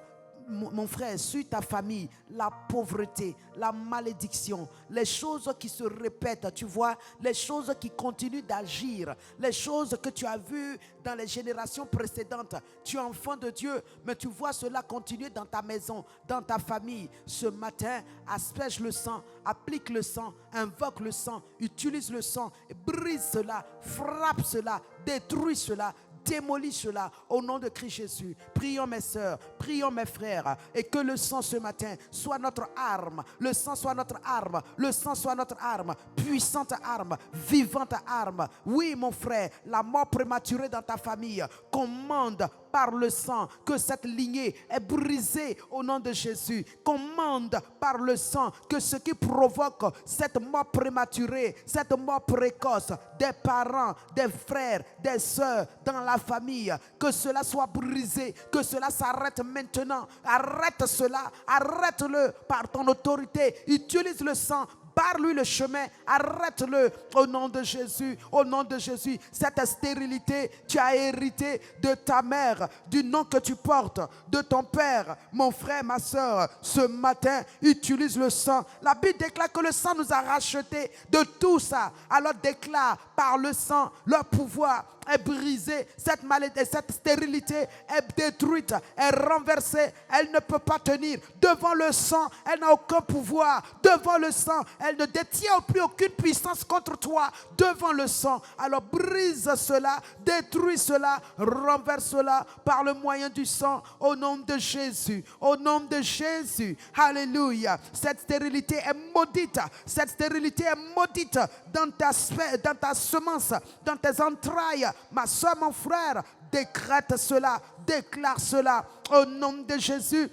B: mon frère, sur ta famille, la pauvreté, la malédiction, les choses qui se répètent, tu vois, les choses qui continuent d'agir, les choses que tu as vues dans les générations précédentes. Tu es enfant de Dieu, mais tu vois cela continuer dans ta maison, dans ta famille. Ce matin, asperge le sang, applique le sang, invoque le sang, utilise le sang, brise cela, frappe cela, détruis cela, démolis cela au nom de Christ Jésus. Prions mes sœurs, prions mes frères, et que le sang ce matin soit notre arme. Le sang soit notre arme. Le sang soit notre arme. Puissante arme, vivante arme. Oui mon frère, la mort prématurée dans ta famille commande par le sang que cette lignée est brisée au nom de Jésus. Commande par le sang que ce qui provoque cette mort prématurée, cette mort précoce des parents, des frères, des sœurs dans la famille, que cela soit brisé, que cela s'arrête maintenant. Arrête cela, arrête-le par ton autorité. Utilise le sang. Barre-lui le chemin, arrête-le au nom de Jésus, au nom de Jésus. Cette stérilité, tu as hérité de ta mère, du nom que tu portes, de ton père, mon frère, ma soeur. Ce matin, utilise le sang. La Bible déclare que le sang nous a rachetés de tout ça. Alors déclare par le sang, leur pouvoir est brisé, cette maladie, cette stérilité est détruite, est renversée, elle ne peut pas tenir. Devant le sang, elle n'a aucun pouvoir. Devant le sang, elle ne détient plus aucune puissance contre toi. Devant le sang, alors brise cela, détruis cela, renverse cela par le moyen du sang, au nom de Jésus, au nom de Jésus. Alléluia. Cette stérilité est maudite, cette stérilité est maudite dans ta semence, dans tes entrailles. Ma soeur, mon frère, décrète cela, déclare cela au nom de Jésus.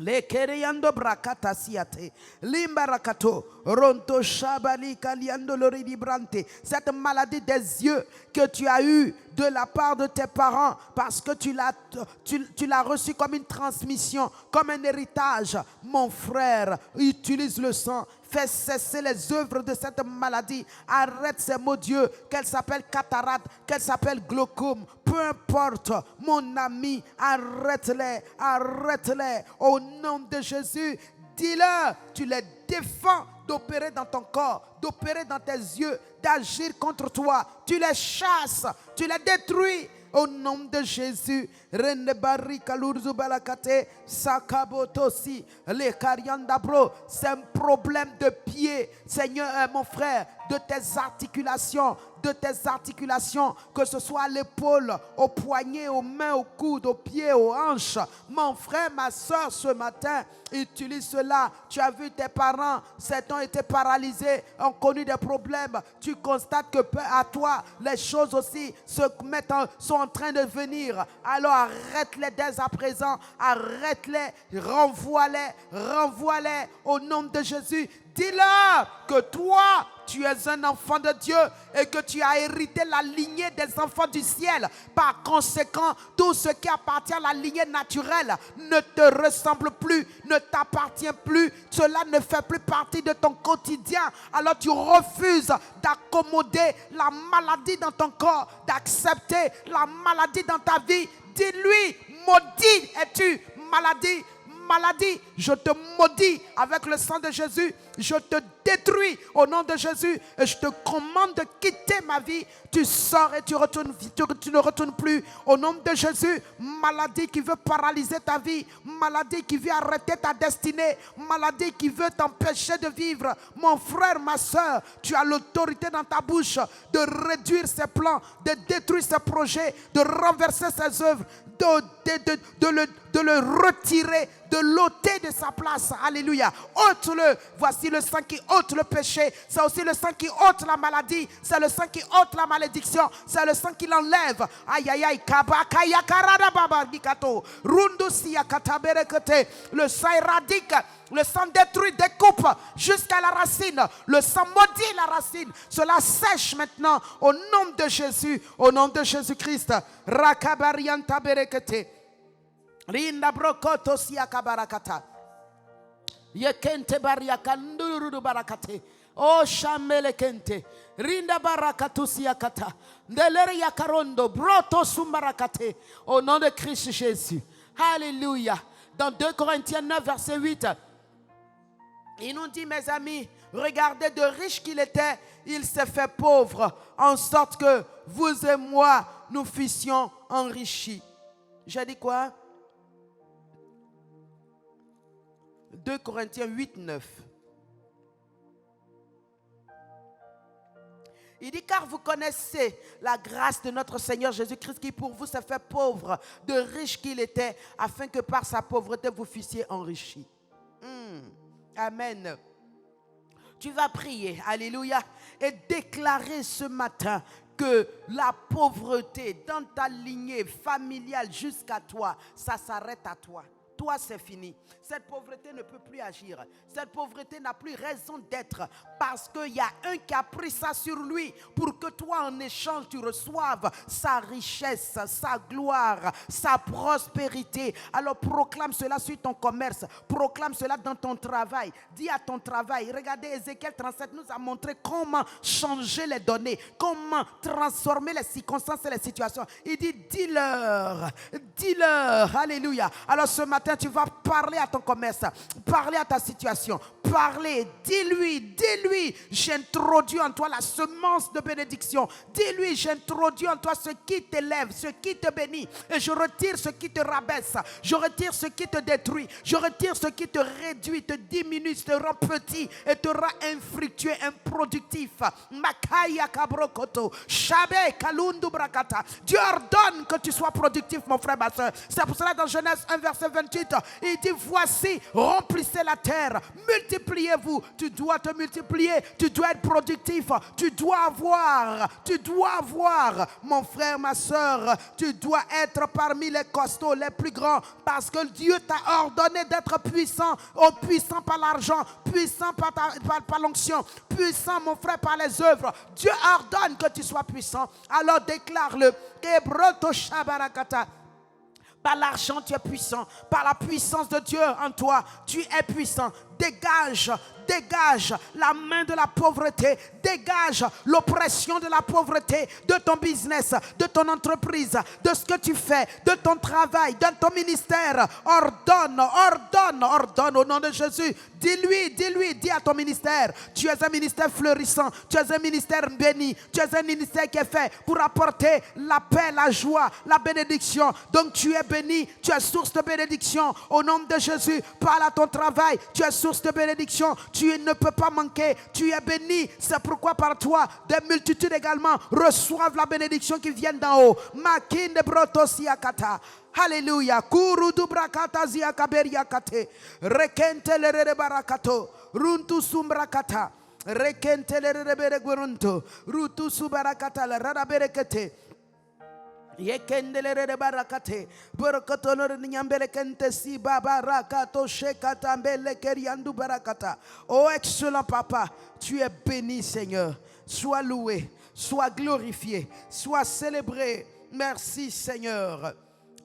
B: Le keriando brakata siate limbarakato ronto shabali kaliando loridibrante. Cette maladie des yeux que tu as eue de la part de tes parents parce que tu l'as reçu comme une transmission, comme un héritage. Mon frère, utilise le sang, Fais cesser les œuvres de cette maladie. Arrête ces mots, Dieu, qu'elle s'appelle cataracte, qu'elle s'appelle glaucome. Peu importe, mon ami, arrête-les, arrête-les. Au nom de Jésus, dis-leur, tu les défends d'opérer dans ton corps, d'opérer dans tes yeux, d'agir contre toi. Tu les chasses, tu les détruis. Au nom de Jésus, c'est un problème de pied, Seigneur, mon frère, de tes articulations, que ce soit à l'épaule, au poignet, aux mains, aux coudes, aux pieds, aux hanches. Mon frère, ma soeur, ce matin, utilise cela. Tu as vu tes parents, certains ont été paralysés, ont connu des problèmes. Tu constates que à toi, les choses aussi sont en train de venir. Alors arrête-les dès à présent, arrête-les, renvoie-les au nom de Jésus. Dis-leur que toi, tu es un enfant de Dieu et que tu as hérité la lignée des enfants du ciel. Par conséquent, tout ce qui appartient à la lignée naturelle ne te ressemble plus, ne t'appartient plus. Cela ne fait plus partie de ton quotidien. Alors tu refuses d'accommoder la maladie dans ton corps, d'accepter la maladie dans ta vie. Dis-lui, maudit es-tu, maladie. Maladie, je te maudis avec le sang de Jésus, je te détruis au nom de Jésus et je te commande de quitter ma vie. Tu sors et tu ne retournes plus au nom de Jésus. Maladie qui veut paralyser ta vie, maladie qui veut arrêter ta destinée, maladie qui veut t'empêcher de vivre. Mon frère, ma soeur, tu as l'autorité dans ta bouche de réduire ses plans, de détruire ses projets, de renverser ses œuvres, de le retirer, de l'ôter de sa place. Alléluia. Ôte-le. Voici le sang qui ôte le péché. C'est aussi le sang qui ôte la maladie. C'est le sang qui ôte la malédiction. C'est le sang qui l'enlève. Aïe aïe aïe. Le sang éradique. Le sang détruit, découpe jusqu'à la racine. Le sang maudit la racine. Cela sèche maintenant au nom de Jésus. Au nom de Jésus-Christ. Rakabarianta berekete. Rinda brokoto siaka barakata. Yekente bariaka ndururu barakate. O shamele kente. Rinda barakatu siakata. Ndelere yakarondo broto sumbarakate. Au nom de Christ Jésus. Alléluia. Dans 2 Corinthiens 9, verset 8. Il nous dit, mes amis, regardez de riche qu'il était, il s'est fait pauvre, en sorte que vous et moi, nous fussions enrichis. J'ai dit quoi? 2 Corinthiens 8, 9. Il dit, car vous connaissez la grâce de notre Seigneur Jésus-Christ qui pour vous s'est fait pauvre, de riche qu'il était, afin que par sa pauvreté vous fussiez enrichis. Amen. Tu vas prier, alléluia, et déclarer ce matin que la pauvreté dans ta lignée familiale jusqu'à toi, ça s'arrête à toi. Toi, c'est fini. Cette pauvreté ne peut plus agir. Cette pauvreté n'a plus raison d'être parce qu'il y a un qui a pris ça sur lui pour que toi, en échange, tu reçoives sa richesse, sa gloire, sa prospérité. Alors, proclame cela sur ton commerce. Proclame cela dans ton travail. Dis à ton travail. Regardez, Ézéchiel 37 nous a montré comment changer les données, comment transformer les circonstances et les situations. Il dit, dis-leur, alléluia. Alors, ce matin, tu vas parler à ton commerce, parler à ta situation, parler, dis-lui, j'introduis en toi la semence de bénédiction, dis-lui, j'introduis en toi ce qui t'élève, ce qui te bénit, et je retire ce qui te rabaisse, je retire ce qui te détruit, je retire ce qui te réduit, te diminue, te rend petit et te rend infructueux, improductif. Makaya kabrokoto, shabe kalundu brakata. Dieu ordonne que tu sois productif, mon frère, ma soeur. C'est pour cela dans Genèse 1 verset 28, il dit, voici, remplissez la terre, multipliez-vous. Tu dois te multiplier, tu dois être productif, tu dois avoir, mon frère, ma soeur, tu dois être parmi les costauds, les plus grands, parce que Dieu t'a ordonné d'être puissant, puissant par l'argent, puissant par l'onction, puissant, mon frère, par les œuvres. Dieu ordonne que tu sois puissant, alors déclare-le. Par l'argent, tu es puissant. Par la puissance de Dieu en toi, tu es puissant. Dégage dégage la main de la pauvreté, dégage l'oppression de la pauvreté de ton business, de ton entreprise, de ce que tu fais, de ton travail, de ton ministère. Ordonne au nom de Jésus. Dis à ton ministère, tu es un ministère florissant, tu es un ministère béni, tu es un ministère qui est fait pour apporter la paix, la joie, la bénédiction. Donc tu es béni, tu es source de bénédiction au nom de Jésus. Parle à ton travail, tu es source de bénédiction, tu ne peux pas manquer, tu es béni. C'est pourquoi par toi, des multitudes également reçoivent la bénédiction qui vient d'en haut. Makinde brotosiakata. Alléluia. Kuru du brakata zia kaberiakate. Rekente le barakato. Runtu sumbrakata. Rekente le beregurunto. Rutu subarakata la radaberekete. Yekendelere barakate borokotolore nyambelekente si babarakato shekata mbelekeriandu barakata. Oh excellent papa, tu es béni Seigneur. Sois loué, sois glorifié, sois célébré. Merci Seigneur.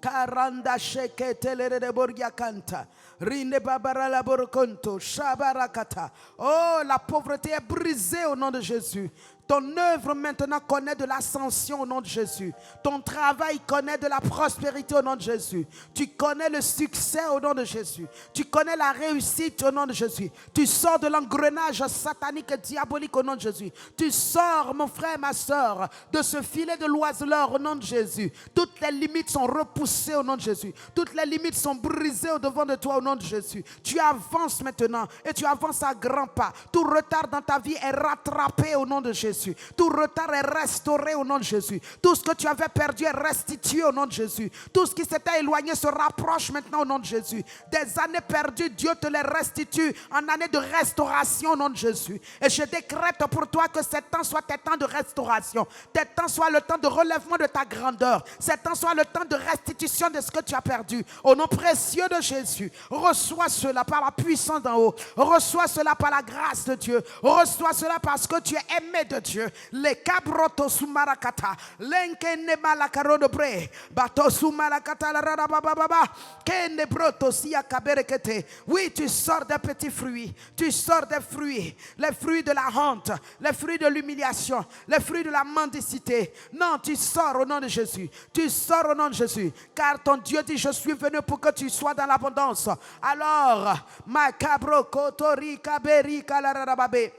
B: Karanda sheketelere de borgiakanta. Rinde babara la borokonto shabarakata. Oh, la pauvreté est brisée au nom de Jésus. Ton œuvre maintenant connaît de l'ascension au nom de Jésus. Ton travail connaît de la prospérité au nom de Jésus. Tu connais le succès au nom de Jésus. Tu connais la réussite au nom de Jésus. Tu sors de l'engrenage satanique et diabolique au nom de Jésus. Tu sors, mon frère, ma soeur, de ce filet de l'oiseleur au nom de Jésus. Toutes les limites sont repoussées au nom de Jésus. Toutes les limites sont brisées au devant de toi au nom de Jésus. Tu avances maintenant et tu avances à grands pas. Tout retard dans ta vie est rattrapé au nom de Jésus. Tout retard est restauré au nom de Jésus. Tout ce que tu avais perdu est restitué au nom de Jésus. Tout ce qui s'était éloigné se rapproche maintenant au nom de Jésus. Des années perdues, Dieu te les restitue en années de restauration au nom de Jésus. Et je décrète pour toi que ces temps soient tes temps de restauration. Tes temps soient le temps de relèvement de ta grandeur. Ces temps soient le temps de restitution de ce que tu as perdu. Au nom précieux de Jésus, reçois cela par la puissance d'en haut. Reçois cela par la grâce de Dieu. Reçois cela parce que tu es aimé de Dieu. Les cabrotos sumarakata, l'enkene malakaro de bre, bato sumarakata la rabababa, kene broto siya kaberekete. Oui, tu sors des petits fruits, tu sors des fruits, les fruits de la honte, les fruits de l'humiliation, les fruits de la mendicité. Non, tu sors au nom de Jésus, tu sors au nom de Jésus, car ton Dieu dit: je suis venu pour que tu sois dans l'abondance. Alors, ma cabro kotori kaberi kalarababe.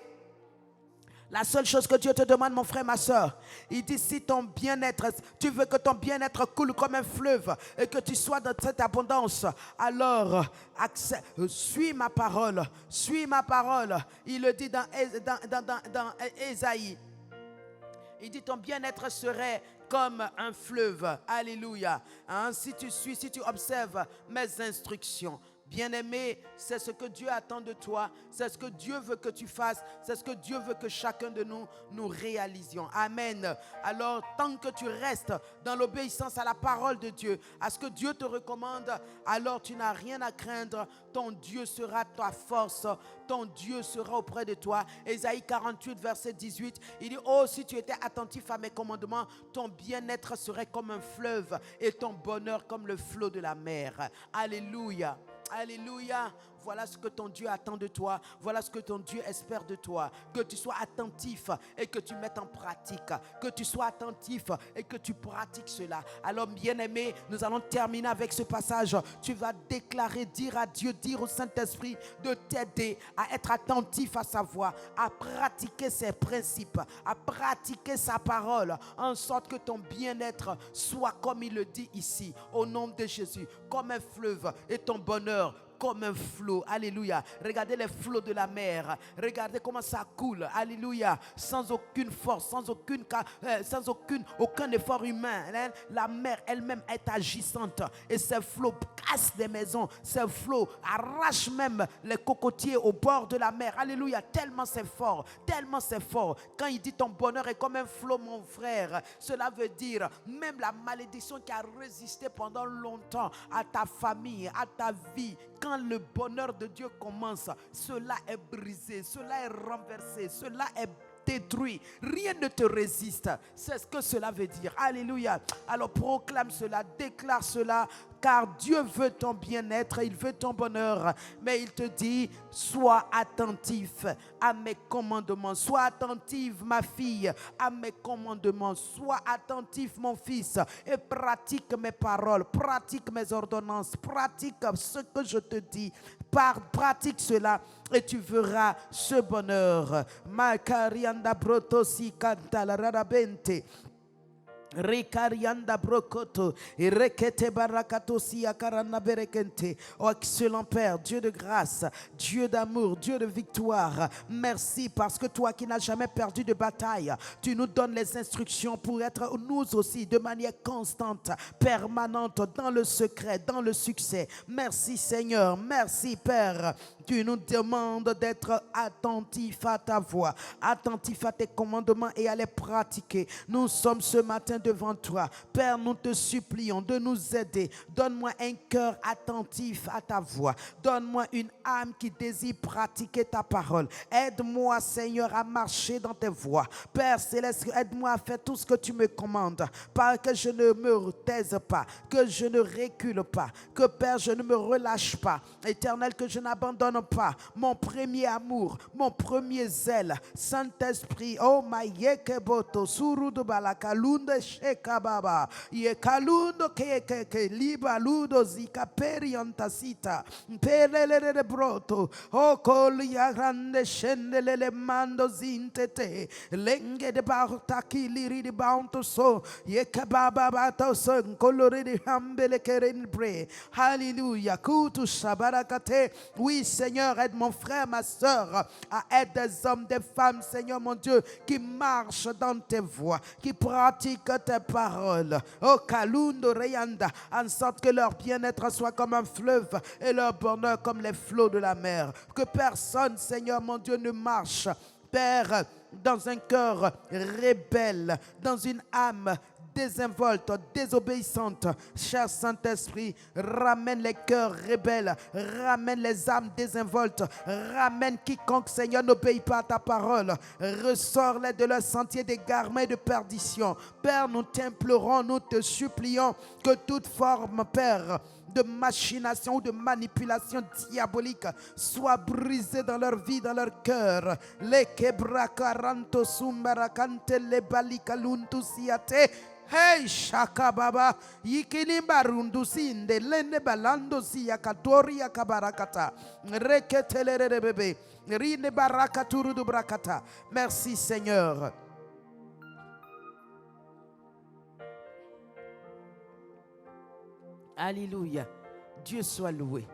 B: La seule chose que Dieu te demande, mon frère, ma soeur, il dit: si ton bien-être, tu veux que ton bien-être coule comme un fleuve et que tu sois dans cette abondance, alors suis ma parole, suis ma parole. Il le dit dans Ésaïe. Il dit: ton bien-être serait comme un fleuve. Alléluia. Hein? Si tu suis, si tu observes mes instructions. Bien-aimé, c'est ce que Dieu attend de toi, c'est ce que Dieu veut que tu fasses, c'est ce que Dieu veut que chacun de nous réalisions. Amen. Alors, tant que tu restes dans l'obéissance à la parole de Dieu, à ce que Dieu te recommande, alors tu n'as rien à craindre. Ton Dieu sera ta force, ton Dieu sera auprès de toi. Ésaïe 48, verset 18, il dit: oh, si tu étais attentif à mes commandements, ton bien-être serait comme un fleuve et ton bonheur comme le flot de la mer. Alléluia. Alléluia. Voilà ce que ton Dieu attend de toi. Voilà ce que ton Dieu espère de toi. Que tu sois attentif et que tu mettes en pratique. Que tu sois attentif et que tu pratiques cela. Alors, bien-aimé, nous allons terminer avec ce passage. Tu vas déclarer, dire à Dieu, dire au Saint-Esprit de t'aider à être attentif à sa voix, à pratiquer ses principes, à pratiquer sa parole, en sorte que ton bien-être soit comme il le dit ici, au nom de Jésus, comme un fleuve, et ton bonheur comme un flot. Alléluia. Regardez les flots de la mer. Regardez comment ça coule. Alléluia. Sans aucune force, sans aucun effort humain. La mer elle-même est agissante. Et ces flots cassent des maisons. Ces flots arrachent même les cocotiers au bord de la mer. Alléluia. Tellement c'est fort. Tellement c'est fort. Quand il dit ton bonheur est comme un flot, mon frère, cela veut dire même la malédiction qui a résisté pendant longtemps à ta famille, à ta vie. Quand le bonheur de Dieu commence, cela est brisé, cela est renversé, cela est détruit. Rien ne te résiste. C'est ce que cela veut dire. Alléluia. Alors proclame cela, déclare cela. car Dieu veut ton bien-être, il veut ton bonheur, mais il te dit, sois attentif à mes commandements, sois attentive ma fille à mes commandements, sois attentif mon fils et pratique mes paroles, pratique mes ordonnances, pratique ce que je te dis, pratique cela et tu verras ce bonheur. Makarianda brotosi kanta la rarabente. Ricarianda brokoto et rekete barakato si akarana berekente. Oh excellent Père, Dieu de grâce, Dieu d'amour, Dieu de victoire, merci parce que toi qui n'as jamais perdu de bataille, tu nous donnes les instructions pour être nous aussi de manière constante, permanente, dans le secret, dans le succès. Merci Seigneur, merci Père. Tu nous demandes d'être attentif à ta voix, attentif à tes commandements et à les pratiquer. Nous sommes ce matin devant toi. Père, nous te supplions de nous aider. Donne-moi un cœur attentif à ta voix. Donne-moi une âme qui désire pratiquer ta parole. Aide-moi, Seigneur, à marcher dans tes voies. Père Céleste, aide-moi à faire tout ce que tu me commandes. Pas que je ne me taise pas, que je ne recule pas, que Père, je ne me relâche pas. Éternel, que je n'abandonne pas mon premier amour, mon premier zèle. Saint-Esprit, oh my yekeboto surudu balakalunde shekababa yekalundo ke libaludo zika periantasita pelele broto oh kolia grande shendelele mando zintete lenge de bartaki liri de baunto so yekababa bato so colore de hambele kerenbre. Hallelujah. Kutu shabarakate. Oui Seigneur, aide mon frère, ma soeur à être des hommes, des femmes, Seigneur mon Dieu, qui marchent dans tes voies, qui pratiquent tes paroles. Oh Kalundo Reyanda, en sorte que leur bien-être soit comme un fleuve et leur bonheur comme les flots de la mer. Que personne, Seigneur mon Dieu, ne marche, Père, dans un cœur rebelle, dans une âme désinvolte, désobéissante. Cher Saint-Esprit, ramène les cœurs rebelles, ramène les âmes désinvoltes, ramène quiconque, Seigneur, n'obéit pas à ta parole, ressors-les de leur sentier d'égarement et de perdition. Père, nous t'implorons, nous te supplions que toute forme, Père, de machination ou de manipulation diabolique soit brisée dans leur vie, dans leur cœur. Les kebrakaranto sumbarakante le balikaluntu siate. Hey shaka baba yikini barundu sinde lene balando siya katoria kabarakata reketelere bebe rine barakaturu du brakata. Merci Seigneur. Alléluia. Dieu soit loué.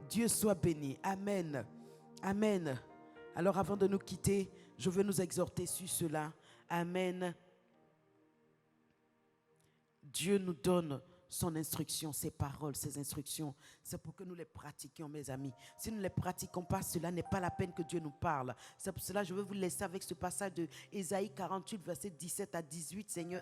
B: Dieu soit béni. Amen. Amen. Alors avant de nous quitter, je veux nous exhorter sur cela. Amen. Dieu nous donne son instruction, ses paroles, ses instructions. C'est pour que nous les pratiquions, mes amis. Si nous ne les pratiquons pas, cela n'est pas la peine que Dieu nous parle. C'est pour cela que je veux vous laisser avec ce passage de Ésaïe 48, verset 17 à 18, Seigneur,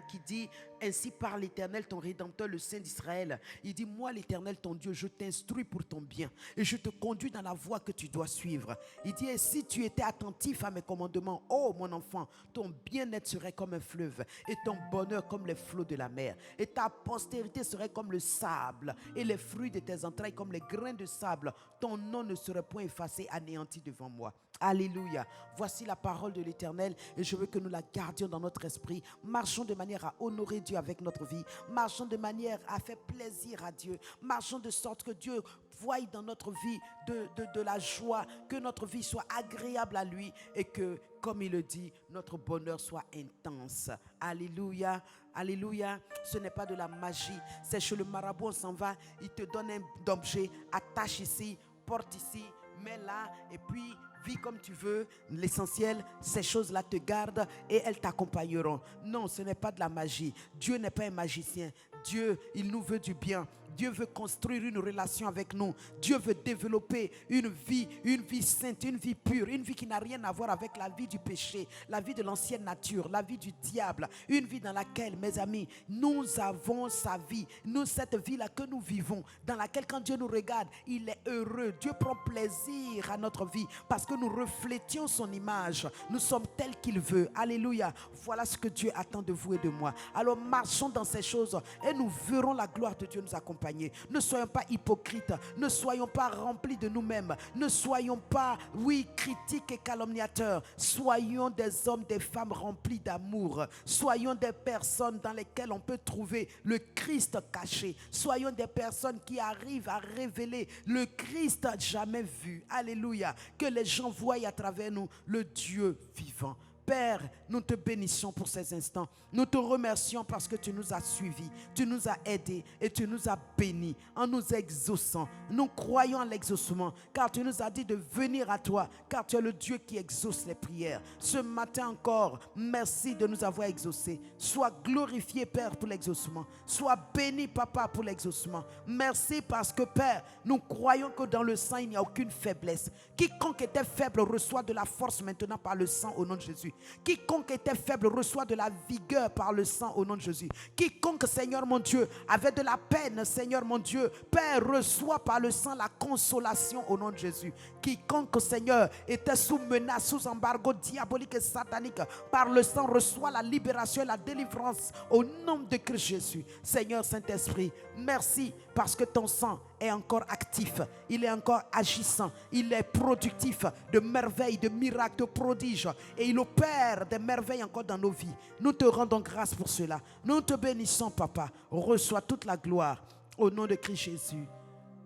B: qui dit « Ainsi parle l'Éternel, ton Rédempteur, le Saint d'Israël. » Il dit « Moi, l'Éternel, ton Dieu, je t'instruis pour ton bien et je te conduis dans la voie que tu dois suivre. » Il dit « Et si tu étais attentif à mes commandements, oh mon enfant, ton bien-être serait comme un fleuve et ton bonheur comme les flots de la mer. Et ta postérité serait comme le sable et les fruits de tes entrailles comme les grains de sable. Ton nom ne serait point effacé, anéanti devant moi. » Alléluia. Voici la parole de l'Éternel et je veux que nous la gardions dans notre esprit. Marchons de manière à honorer Dieu avec notre vie. Marchons de manière à faire plaisir à Dieu. Marchons de sorte que Dieu voie dans notre vie de la joie, que notre vie soit agréable à lui et que, comme il le dit, notre bonheur soit intense. Alléluia. Alléluia. Ce n'est pas de la magie. C'est chez le marabout, on s'en va. Il te donne un objet, attache ici, porte ici, mets là et puis vis comme tu veux. L'essentiel, ces choses-là te gardent et elles t'accompagneront. Non, ce n'est pas de la magie. Dieu n'est pas un magicien. Dieu, il nous veut du bien. Dieu veut construire une relation avec nous. Dieu veut développer une vie sainte, une vie pure, une vie qui n'a rien à voir avec la vie du péché, la vie de l'ancienne nature, la vie du diable, une vie dans laquelle, mes amis, nous avons sa vie. Nous, cette vie-là que nous vivons, dans laquelle quand Dieu nous regarde, il est heureux. Dieu prend plaisir à notre vie parce que nous reflétions son image. Nous sommes tels qu'il veut. Alléluia. Voilà ce que Dieu attend de vous et de moi. Alors marchons dans ces choses et et nous verrons la gloire de Dieu nous accompagner. Ne soyons pas hypocrites, ne soyons pas remplis de nous-mêmes, ne soyons pas, oui, critiques et calomniateurs. Soyons des hommes, des femmes remplis d'amour. Soyons des personnes dans lesquelles on peut trouver le Christ caché. Soyons des personnes qui arrivent à révéler le Christ jamais vu. Alléluia. Que les gens voient à travers nous le Dieu vivant. Père, nous te bénissons pour ces instants. Nous te remercions parce que tu nous as suivis, tu nous as aidés et tu nous as bénis en nous exauçant. Nous croyons à l'exaucement car tu nous as dit de venir à toi car tu es le Dieu qui exauce les prières. Ce matin encore, merci de nous avoir exaucés. Sois glorifié Père pour l'exaucement. Sois béni Papa pour l'exaucement. Merci parce que Père, nous croyons que dans le sang il n'y a aucune faiblesse. Quiconque était faible reçoit de la force maintenant par le sang au nom de Jésus. Quiconque était faible reçoit de la vigueur par le sang au nom de Jésus. Quiconque, Seigneur mon Dieu, avait de la peine, Seigneur mon Dieu, Père, reçoit par le sang la consolation au nom de Jésus. Quiconque, Seigneur, était sous menace, sous embargo diabolique et satanique, par le sang reçoit la libération et la délivrance au nom de Christ Jésus. Seigneur Saint-Esprit, merci parce que ton sang est encore actif, il est encore agissant, il est productif de merveilles, de miracles, de prodiges et il opère des merveilles encore dans nos vies. Nous te rendons grâce pour cela. Nous te bénissons, Papa. Reçois toute la gloire au nom de Christ Jésus.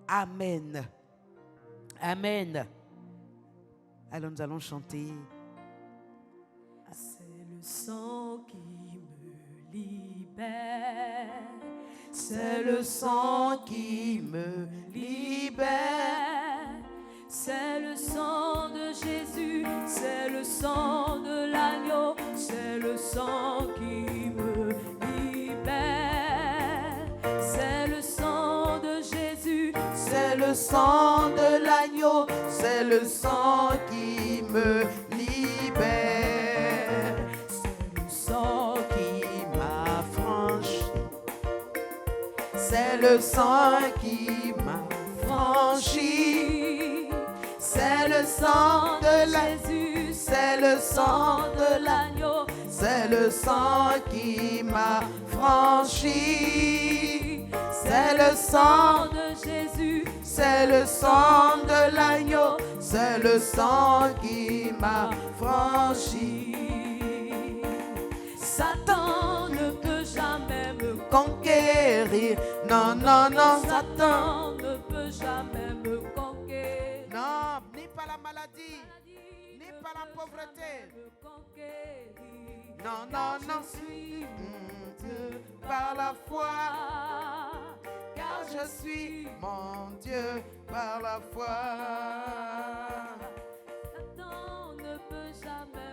B: Amen. Amen. Alors nous allons chanter.
A: C'est le sang qui me libère. C'est le sang qui me libère. C'est le sang de Jésus, c'est le sang de l'agneau, c'est le sang qui me libère. C'est le sang de Jésus,
B: C'est le sang de l'agneau, c'est le sang qui me libère.
A: c'est le sang
B: Qui m'a franchi. C'est le sang qui m'a franchi. C'est le sang de
A: Jésus,
B: c'est le sang de
A: l'agneau,
B: c'est le sang qui m'a franchi. C'est le sang,
A: de Jésus,
B: c'est le sang de l'agneau, c'est le sang qui m'a franchi.
A: Satan ne peut jamais me
B: Conquérir, non, non, non, Satan.
A: Satan ne peut jamais me conquérir.
B: Non, ni par la maladie, ni par la pauvreté.
A: Me conquérir.
B: Non, non, non,
A: Je suis
B: Dieu par la foi, car je suis mon Dieu par la foi.
A: Satan ne peut jamais